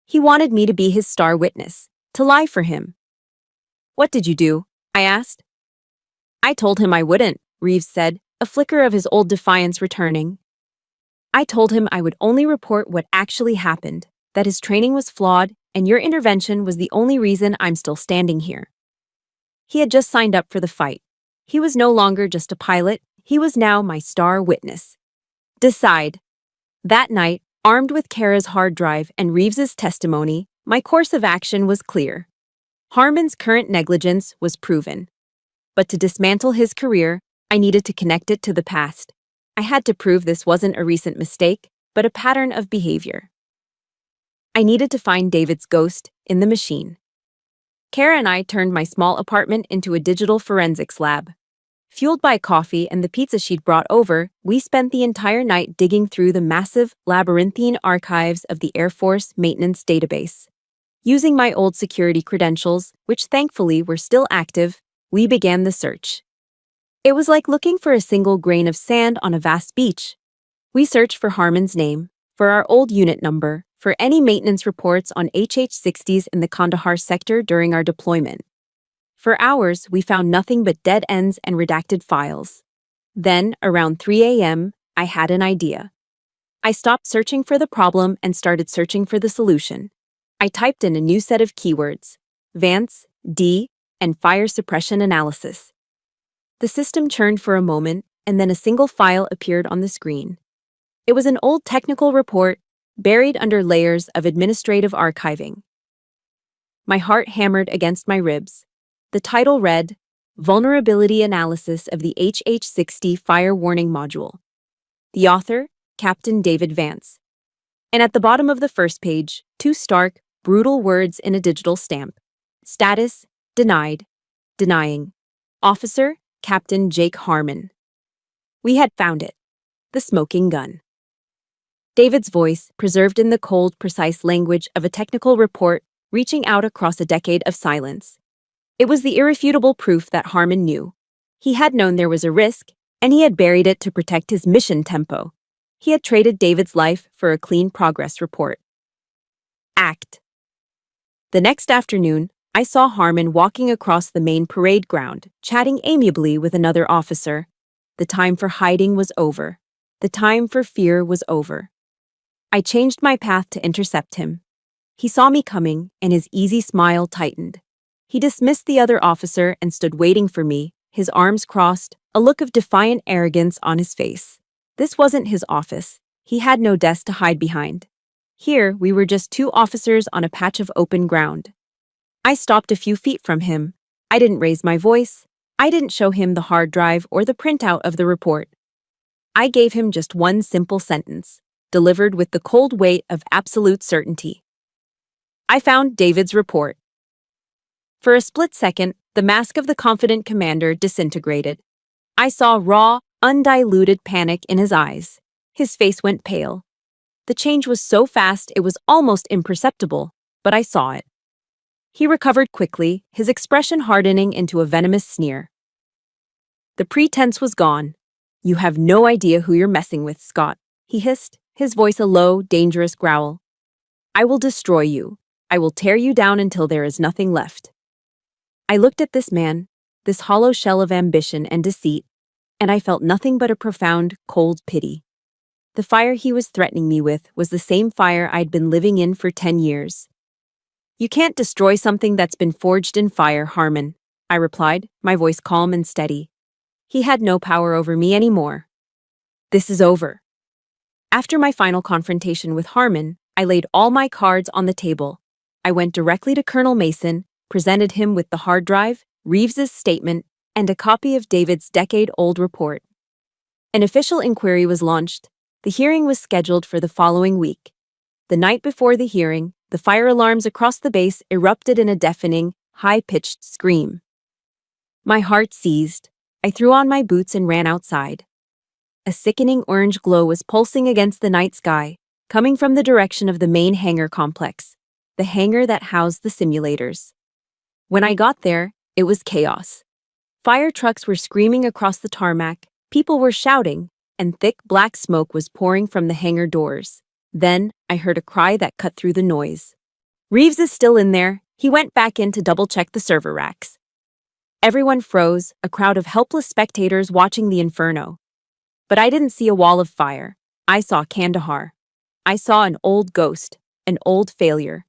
He wanted me to be his star witness, to lie for him. What did you do? I asked. I told him I wouldn't, Reeves said, a flicker of his old defiance returning. I told him I would only report what actually happened, that his training was flawed, and your intervention was the only reason I'm still standing here. He had just signed up for the fight. He was no longer just a pilot, he was now my star witness. Decide. That night, armed with Kara's hard drive and Reeves's testimony, my course of action was clear. Harmon's current negligence was proven. But to dismantle his career, I needed to connect it to the past. I had to prove this wasn't a recent mistake, but a pattern of behavior. I needed to find David's ghost in the machine. Kara and I turned my small apartment into a digital forensics lab. Fueled by coffee and the pizza she'd brought over, we spent the entire night digging through the massive, labyrinthine archives of the Air Force Maintenance Database. Using my old security credentials, which thankfully were still active, we began the search. It was like looking for a single grain of sand on a vast beach. We searched for Harmon's name, for our old unit number, for any maintenance reports on HH-60s in the Kandahar sector during our deployment. For hours, we found nothing but dead ends and redacted files. Then, around 3 a.m., I had an idea. I stopped searching for the problem and started searching for the solution. I typed in a new set of keywords: Vance, D, and fire suppression analysis. The system churned for a moment, and then a single file appeared on the screen. It was an old technical report, buried under layers of administrative archiving. My heart hammered against my ribs. The title read, Vulnerability Analysis of the HH-60 Fire Warning Module. The author, Captain David Vance. And at the bottom of the first page, 2 stark, brutal words in a digital stamp. Status, denied, denying. Officer, Captain Jake Harmon. We had found it. The smoking gun. David's voice, preserved in the cold, precise language of a technical report, reaching out across a decade of silence. It was the irrefutable proof that Harmon knew. He had known there was a risk, and he had buried it to protect his mission tempo. He had traded David's life for a clean progress report. Act. The next afternoon, I saw Harmon walking across the main parade ground, chatting amiably with another officer. The time for hiding was over. The time for fear was over. I changed my path to intercept him. He saw me coming, and his easy smile tightened. He dismissed the other officer and stood waiting for me, his arms crossed, a look of defiant arrogance on his face. This wasn't his office. He had no desk to hide behind. Here, we were just 2 officers on a patch of open ground. I stopped a few feet from him. I didn't raise my voice. I didn't show him the hard drive or the printout of the report. I gave him just one simple sentence, delivered with the cold weight of absolute certainty. I found David's report. For a split second, the mask of the confident commander disintegrated. I saw raw, undiluted panic in his eyes. His face went pale. The change was so fast it was almost imperceptible, but I saw it. He recovered quickly, his expression hardening into a venomous sneer. The pretense was gone. "You have no idea who you're messing with, Scott," he hissed, his voice a low, dangerous growl. "I will destroy you. I will tear you down until there is nothing left." I looked at this man, this hollow shell of ambition and deceit, and I felt nothing but a profound, cold pity. The fire he was threatening me with was the same fire I'd been living in for 10 years. "You can't destroy something that's been forged in fire, Harmon," I replied, my voice calm and steady. He had no power over me anymore. "This is over." After my final confrontation with Harmon, I laid all my cards on the table. I went directly to Colonel Mason, presented him with the hard drive, Reeves's statement, and a copy of David's decade-old report. An official inquiry was launched. The hearing was scheduled for the following week. The night before the hearing, the fire alarms across the base erupted in a deafening, high-pitched scream. My heart seized. I threw on my boots and ran outside. A sickening orange glow was pulsing against the night sky, coming from the direction of the main hangar complex, the hangar that housed the simulators. When I got there, it was chaos. Fire trucks were screaming across the tarmac, people were shouting, and thick black smoke was pouring from the hangar doors. Then, I heard a cry that cut through the noise. "Reeves is still in there." He went back in to double-check the server racks. Everyone froze, a crowd of helpless spectators watching the inferno. But I didn't see a wall of fire. I saw Kandahar. I saw an old ghost, an old failure.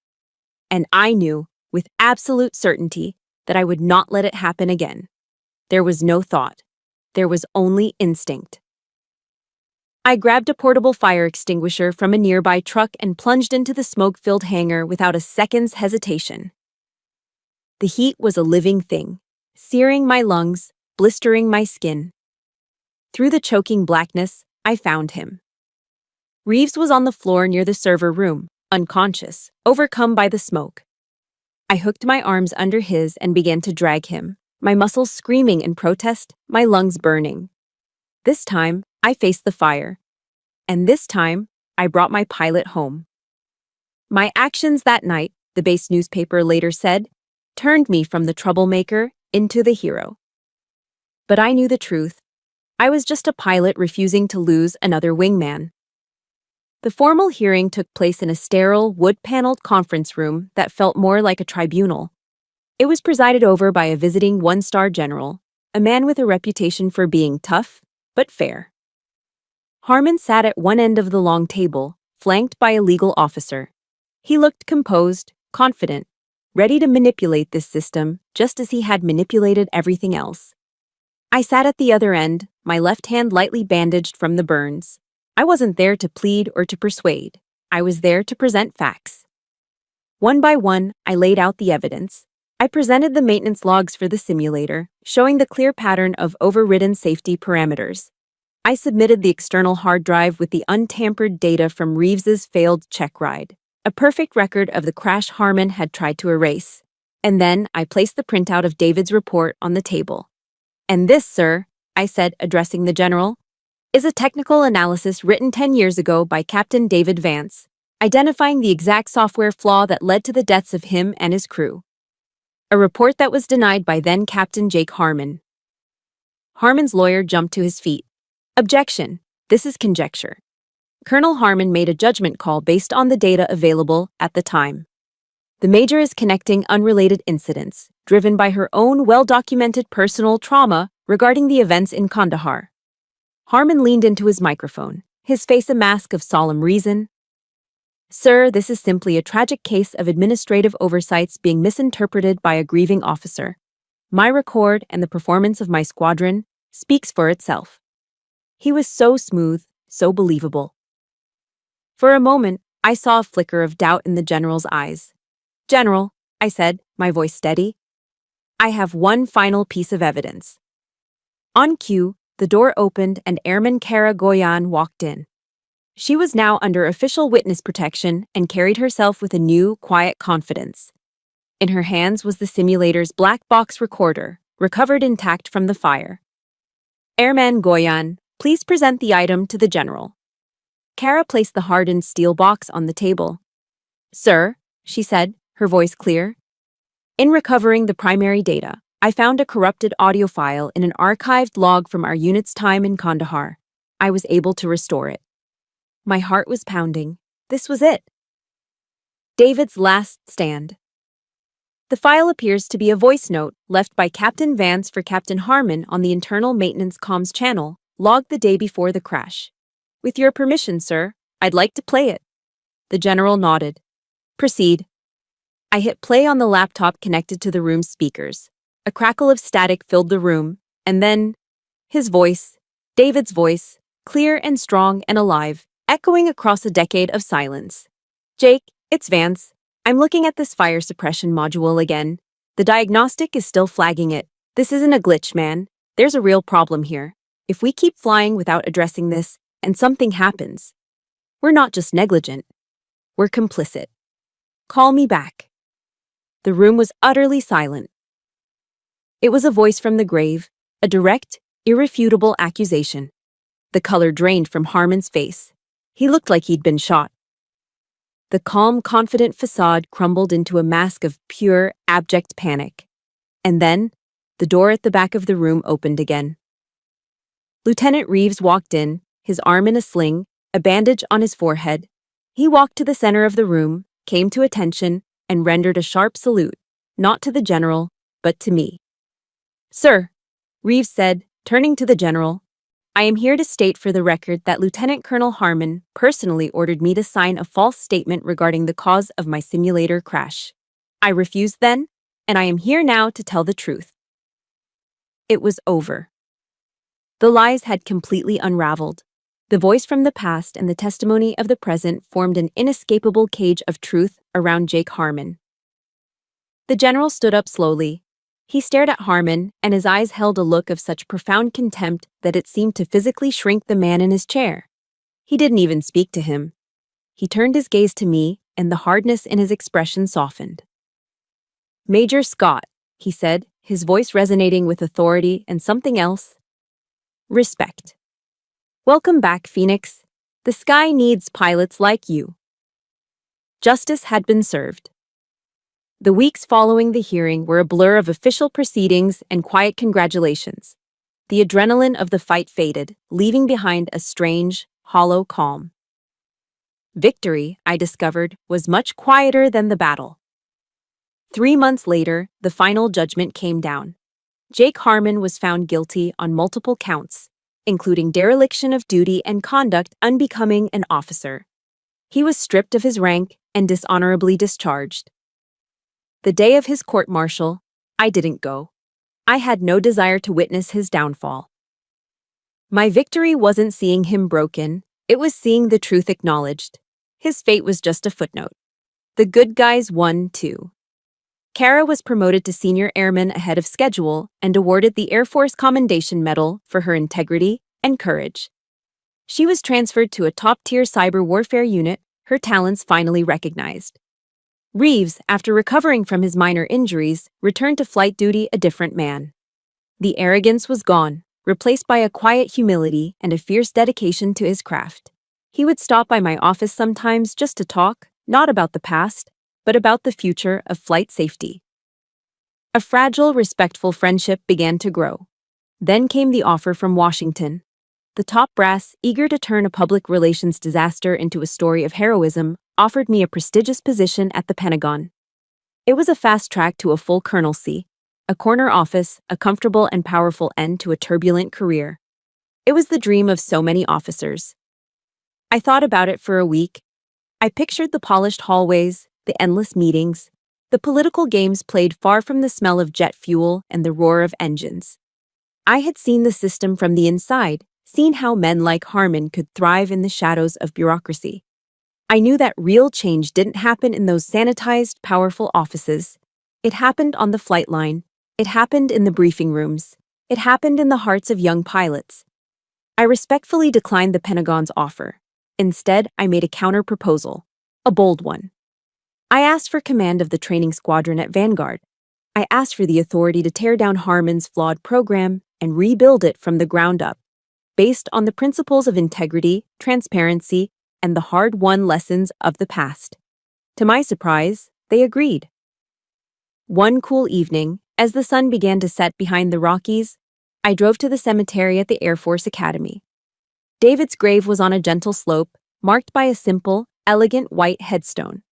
And I knew, with absolute certainty, that I would not let it happen again. There was no thought. There was only instinct. I grabbed a portable fire extinguisher from a nearby truck and plunged into the smoke-filled hangar without a second's hesitation. The heat was a living thing, searing my lungs, blistering my skin. Through the choking blackness, I found him. Reeves was on the floor near the server room, unconscious, overcome by the smoke. I hooked my arms under his and began to drag him, my muscles screaming in protest, my lungs burning. This time, I faced the fire. And this time, I brought my pilot home. My actions that night, the base newspaper later said, turned me from the troublemaker into the hero. But I knew the truth. I was just a pilot refusing to lose another wingman. The formal hearing took place in a sterile, wood-paneled conference room that felt more like a tribunal. It was presided over by a visiting one-star general, a man with a reputation for being tough, but fair. Harmon sat at one end of the long table, flanked by a legal officer. He looked composed, confident, ready to manipulate this system just as he had manipulated everything else. I sat at the other end, my left hand lightly bandaged from the burns. I wasn't there to plead or to persuade. I was there to present facts. One by one, I laid out the evidence. I presented the maintenance logs for the simulator, showing the clear pattern of overridden safety parameters. I submitted the external hard drive with the untampered data from Reeves's failed check ride, a perfect record of the crash Harmon had tried to erase. And then I placed the printout of David's report on the table. "And this, sir," I said, addressing the general, "is a technical analysis written 10 years ago by Captain David Vance, identifying the exact software flaw that led to the deaths of him and his crew. A report that was denied by then-Captain Jake Harmon." Harmon's lawyer jumped to his feet. "Objection. This is conjecture." Colonel Harmon made a judgment call based on the data available at the time. The major is connecting unrelated incidents, driven by her own well-documented personal trauma regarding the events in Kandahar. Harmon leaned into his microphone, his face a mask of solemn reason. "Sir, this is simply a tragic case of administrative oversights being misinterpreted by a grieving officer. My record and the performance of my squadron speaks for itself." He was so smooth, so believable. For a moment, I saw a flicker of doubt in the general's eyes. "General," I said, my voice steady, "I have one final piece of evidence." On cue, the door opened and Airman Kara Goyan walked in. She was now under official witness protection and carried herself with a new, quiet confidence. In her hands was the simulator's black box recorder, recovered intact from the fire. "Airman Goyan," Please present the item to the general. Kara placed the hardened steel box on the table. Sir, she said, her voice clear. In recovering the primary data, I found a corrupted audio file in an archived log from our unit's time in Kandahar. I was able to restore it. My heart was pounding. This was it. David's last stand. The file appears to be a voice note left by Captain Vance for Captain Harmon on the internal maintenance comms channel, logged the day before the crash. With your permission, sir, I'd like to play it. The general nodded. Proceed. I hit play on the laptop connected to the room's speakers. A crackle of static filled the room, and then his voice, David's voice, clear and strong and alive, echoing across a decade of silence. Jake, it's Vance. I'm looking at this fire suppression module again. The diagnostic is still flagging it. This isn't a glitch, man. There's a real problem here. If we keep flying without addressing this, and something happens, we're not just negligent. We're complicit. Call me back. The room was utterly silent. It was a voice from the grave, a direct, irrefutable accusation. The color drained from Harmon's face. He looked like he'd been shot. The calm, confident facade crumbled into a mask of pure, abject panic. And then, the door at the back of the room opened again. Lieutenant Reeves walked in, his arm in a sling, a bandage on his forehead. He walked to the center of the room, came to attention, and rendered a sharp salute, not to the general, but to me. Sir, Reeves said, turning to the general, I am here to state for the record that Lieutenant Colonel Harmon personally ordered me to sign a false statement regarding the cause of my simulator crash. I refused then, and I am here now to tell the truth. It was over. The lies had completely unraveled. The voice from the past and the testimony of the present formed an inescapable cage of truth around Jake Harmon. The general stood up slowly. He stared at Harmon, and his eyes held a look of such profound contempt that it seemed to physically shrink the man in his chair. He didn't even speak to him. He turned his gaze to me, and the hardness in his expression softened. Major Scott, he said, his voice resonating with authority and something else. Respect. Welcome back, Phoenix. The sky needs pilots like you. Justice had been served. The weeks following the hearing were a blur of official proceedings and quiet congratulations. The adrenaline of the fight faded, leaving behind a strange, hollow calm. Victory, I discovered, was much quieter than the battle. 3 months later, the final judgment came down. Jake Harmon was found guilty on multiple counts, including dereliction of duty and conduct unbecoming an officer. He was stripped of his rank and dishonorably discharged. The day of his court-martial, I didn't go. I had no desire to witness his downfall. My victory wasn't seeing him broken, it was seeing the truth acknowledged. His fate was just a footnote. The good guys won, too. Kara was promoted to senior airman ahead of schedule and awarded the Air Force Commendation Medal for her integrity and courage. She was transferred to a top-tier cyber warfare unit, her talents finally recognized. Reeves, after recovering from his minor injuries, returned to flight duty a different man. The arrogance was gone, replaced by a quiet humility and a fierce dedication to his craft. He would stop by my office sometimes just to talk, not about the past, but about the future of flight safety. A fragile, respectful friendship began to grow. Then came the offer from Washington. The top brass, eager to turn a public relations disaster into a story of heroism, offered me a prestigious position at the Pentagon. It was a fast track to a full colonelcy, a corner office, a comfortable and powerful end to a turbulent career. It was the dream of so many officers. I thought about it for a week. I pictured the polished hallways, the endless meetings, the political games played far from the smell of jet fuel and the roar of engines. I had seen the system from the inside, seen how men like Harmon could thrive in the shadows of bureaucracy. I knew that real change didn't happen in those sanitized, powerful offices. It happened on the flight line. It happened in the briefing rooms. It happened in the hearts of young pilots. I respectfully declined the Pentagon's offer. Instead, I made a counter-proposal, a bold one. I asked for command of the training squadron at Vanguard. I asked for the authority to tear down Harmon's flawed program and rebuild it from the ground up. based on the principles of integrity, transparency, and the hard-won lessons of the past. To my surprise, they agreed. One cool evening, as the sun began to set behind the Rockies, I drove to the cemetery at the Air Force Academy. David's grave was on a gentle slope, marked by a simple, elegant white headstone.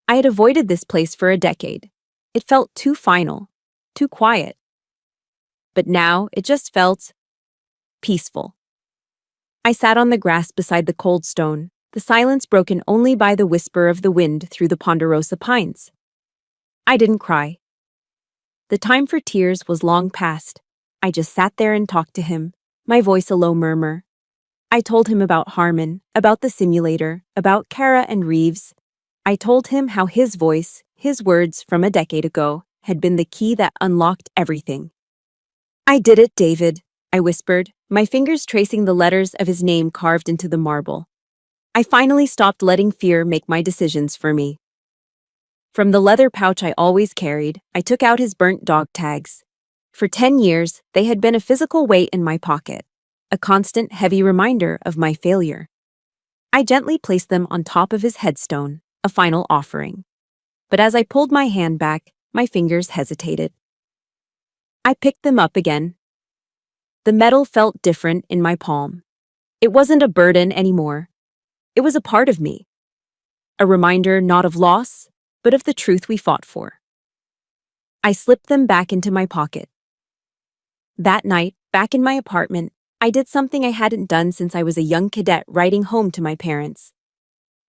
I had avoided this place for a decade. It felt too final, too quiet. But now it just felt peaceful. I sat on the grass beside the cold stone, the silence broken only by the whisper of the wind through the ponderosa pines. I didn't cry. The time for tears was long past. I just sat there and talked to him, my voice a low murmur. I told him about Harmon, about the simulator, about Kara and Reeves. I told him how his voice, his words from a decade ago, had been the key that unlocked everything. "I did it, David," I whispered, my fingers tracing the letters of his name carved into the marble. I finally stopped letting fear make my decisions for me. From the leather pouch I always carried, I took out his burnt dog tags. For 10 years, they had been a physical weight in my pocket, a constant heavy reminder of my failure. I gently placed them on top of his headstone, a final offering. But as I pulled my hand back, my fingers hesitated. I picked them up again. The metal felt different in my palm. It wasn't a burden anymore. It was a part of me. A reminder not of loss, but of the truth we fought for. I slipped them back into my pocket. That night, back in my apartment, I did something I hadn't done since I was a young cadet writing home to my parents.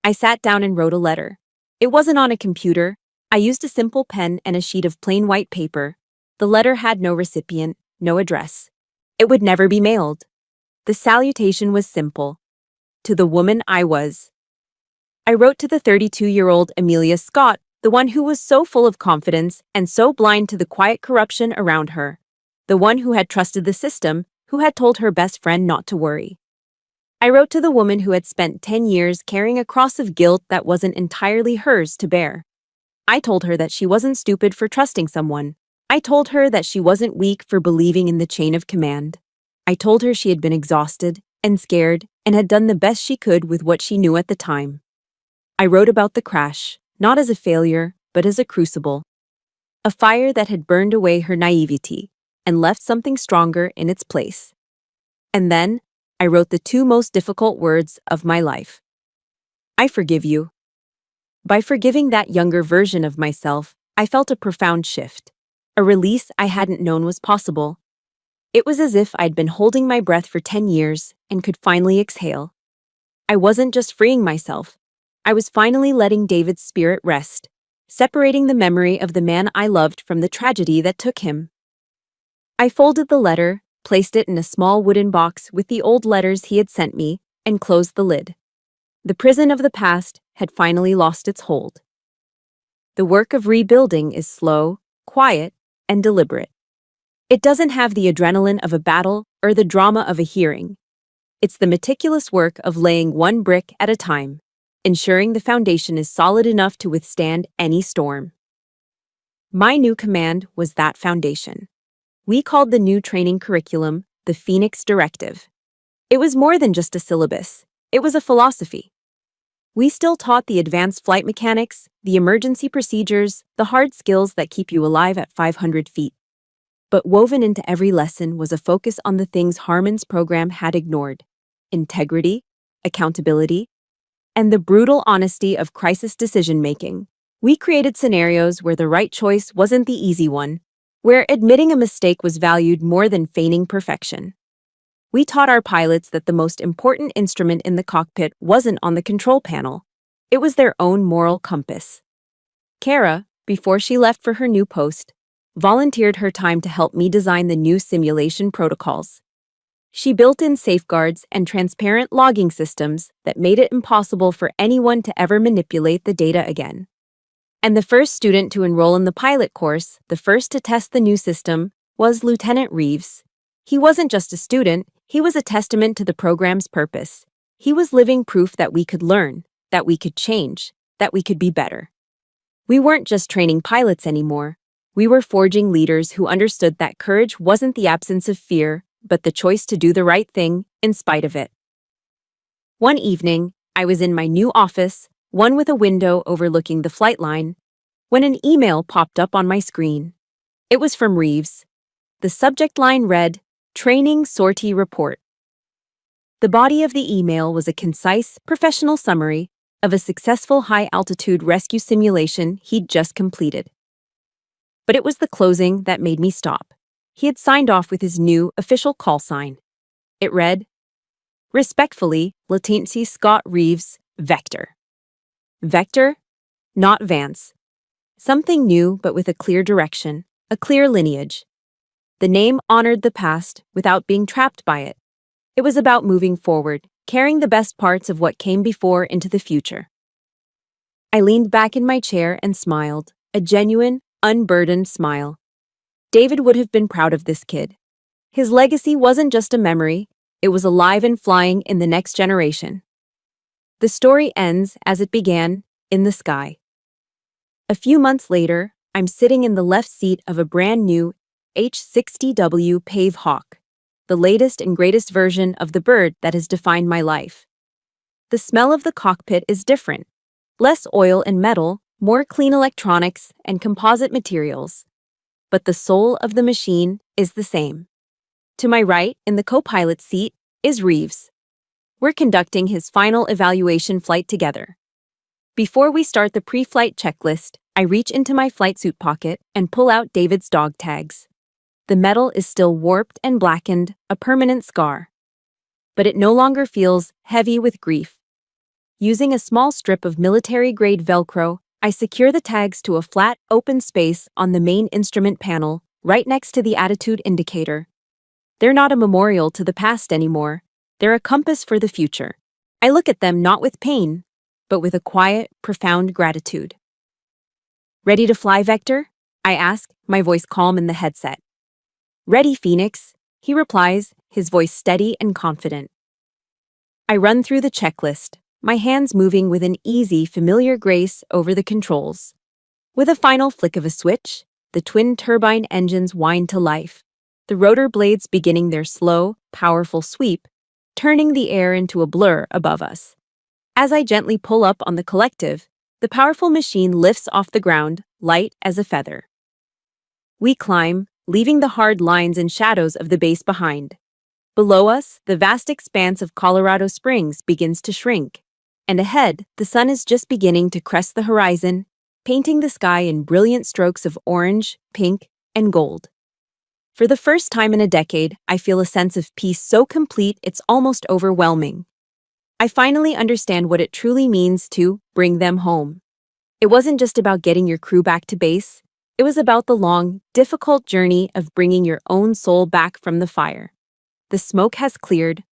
I sat down and wrote a letter. It wasn't on a computer. I used a simple pen and a sheet of plain white paper. The letter had no recipient, no address. It would never be mailed. The salutation was simple. To the woman I was. I wrote to the 32-year-old Amelia Scott, the one who was so full of confidence and so blind to the quiet corruption around her. The one who had trusted the system, who had told her best friend not to worry. I wrote to the woman who had spent 10 years carrying a cross of guilt that wasn't entirely hers to bear. I told her that she wasn't stupid for trusting someone. I told her that she wasn't weak for believing in the chain of command. I told her she had been exhausted and scared and had done the best she could with what she knew at the time. I wrote about the crash, not as a failure, but as a crucible. A fire that had burned away her naivety and left something stronger in its place. And then, I wrote the two most difficult words of my life. I forgive you. By forgiving that younger version of myself, I felt a profound shift, a release I hadn't known was possible. It was as if I'd been holding my breath for 10 years and could finally exhale. I wasn't just freeing myself. I was finally letting David's spirit rest, separating the memory of the man I loved from the tragedy that took him. I folded the letter, placed it in a small wooden box with the old letters he had sent me, and closed the lid. The prison of the past had finally lost its hold. The work of rebuilding is slow, quiet, and deliberate. It doesn't have the adrenaline of a battle or the drama of a hearing. It's the meticulous work of laying one brick at a time, ensuring the foundation is solid enough to withstand any storm. My new command was that foundation. We called the new training curriculum the Phoenix Directive. It was more than just a syllabus. It was a philosophy. We still taught the advanced flight mechanics, the emergency procedures, the hard skills that keep you alive at 500 feet. But woven into every lesson was a focus on the things Harmon's program had ignored: integrity, accountability, and the brutal honesty of crisis decision-making. We created scenarios where the right choice wasn't the easy one, where admitting a mistake was valued more than feigning perfection. We taught our pilots that the most important instrument in the cockpit wasn't on the control panel. It was their own moral compass. Kara, before she left for her new post, volunteered her time to help me design the new simulation protocols. She built in safeguards and transparent logging systems that made it impossible for anyone to ever manipulate the data again. And the first student to enroll in the pilot course, the first to test the new system, was Lieutenant Reeves. He wasn't just a student, he was a testament to the program's purpose. He was living proof that we could learn, that we could change, that we could be better. We weren't just training pilots anymore. We were forging leaders who understood that courage wasn't the absence of fear, but the choice to do the right thing, in spite of it. One evening, I was in my new office, one with a window overlooking the flight line, when an email popped up on my screen. It was from Reeves. The subject line read, Training Sortie Report. The body of the email was a concise, professional summary of a successful high-altitude rescue simulation he'd just completed. But it was the closing that made me stop. He had signed off with his new official call sign. It read, Respectfully, Lieutenant Scott Reeves, Vector. Vector, not Vance. Something new but with a clear direction, a clear lineage. The name honored the past without being trapped by it. It was about moving forward, carrying the best parts of what came before into the future. I leaned back in my chair and smiled, a genuine, unburdened smile. David would have been proud of this kid. His legacy wasn't just a memory, it was alive and flying in the next generation. The story ends as it began, in the sky. A few months later, I'm sitting in the left seat of a brand new H-60W Pave Hawk, the latest and greatest version of the bird that has defined my life. The smell of the cockpit is different. Less oil and metal, more clean electronics and composite materials. But the soul of the machine is the same. To my right, in the co-pilot seat, is Reeves. We're conducting his final evaluation flight together. Before we start the pre-flight checklist, I reach into my flight suit pocket and pull out David's dog tags. The metal is still warped and blackened, a permanent scar. But it no longer feels heavy with grief. Using a small strip of military-grade Velcro, I secure the tags to a flat, open space on the main instrument panel, right next to the attitude indicator. They're not a memorial to the past anymore. They're a compass for the future. I look at them not with pain, but with a quiet, profound gratitude. Ready to fly, Vector? I ask, my voice calm in the headset. Ready, Phoenix, he replies, his voice steady and confident. I run through the checklist, my hands moving with an easy, familiar grace over the controls. With a final flick of a switch, the twin turbine engines whine to life, the rotor blades beginning their slow, powerful sweep, turning the air into a blur above us. As I gently pull up on the collective, the powerful machine lifts off the ground, light as a feather. We climb, leaving the hard lines and shadows of the base behind. Below us, the vast expanse of Colorado Springs begins to shrink, and ahead, the sun is just beginning to crest the horizon, painting the sky in brilliant strokes of orange, pink, and gold. For the first time in a decade, I feel a sense of peace so complete it's almost overwhelming. I finally understand what it truly means to bring them home. It wasn't just about getting your crew back to base. It was about the long, difficult journey of bringing your own soul back from the fire. The smoke has cleared,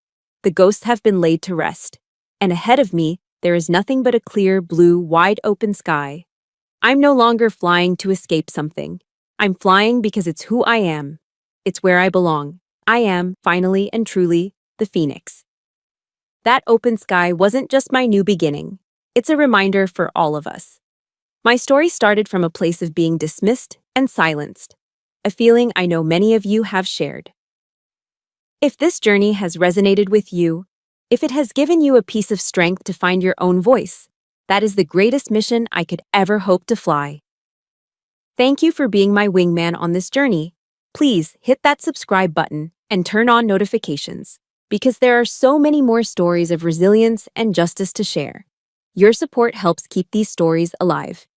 the ghosts have been laid to rest, and ahead of me, there is nothing but a clear, blue, wide-open sky. I'm no longer flying to escape something. I'm flying because it's who I am. It's where I belong. I am, finally and truly, the Phoenix. That open sky wasn't just my new beginning. It's a reminder for all of us. My story started from a place of being dismissed and silenced, a feeling I know many of you have shared. If this journey has resonated with you, if it has given you a piece of strength to find your own voice, that is the greatest mission I could ever hope to fly. Thank you for being my wingman on this journey. Please hit that subscribe button and turn on notifications, because there are so many more stories of resilience and justice to share. Your support helps keep these stories alive.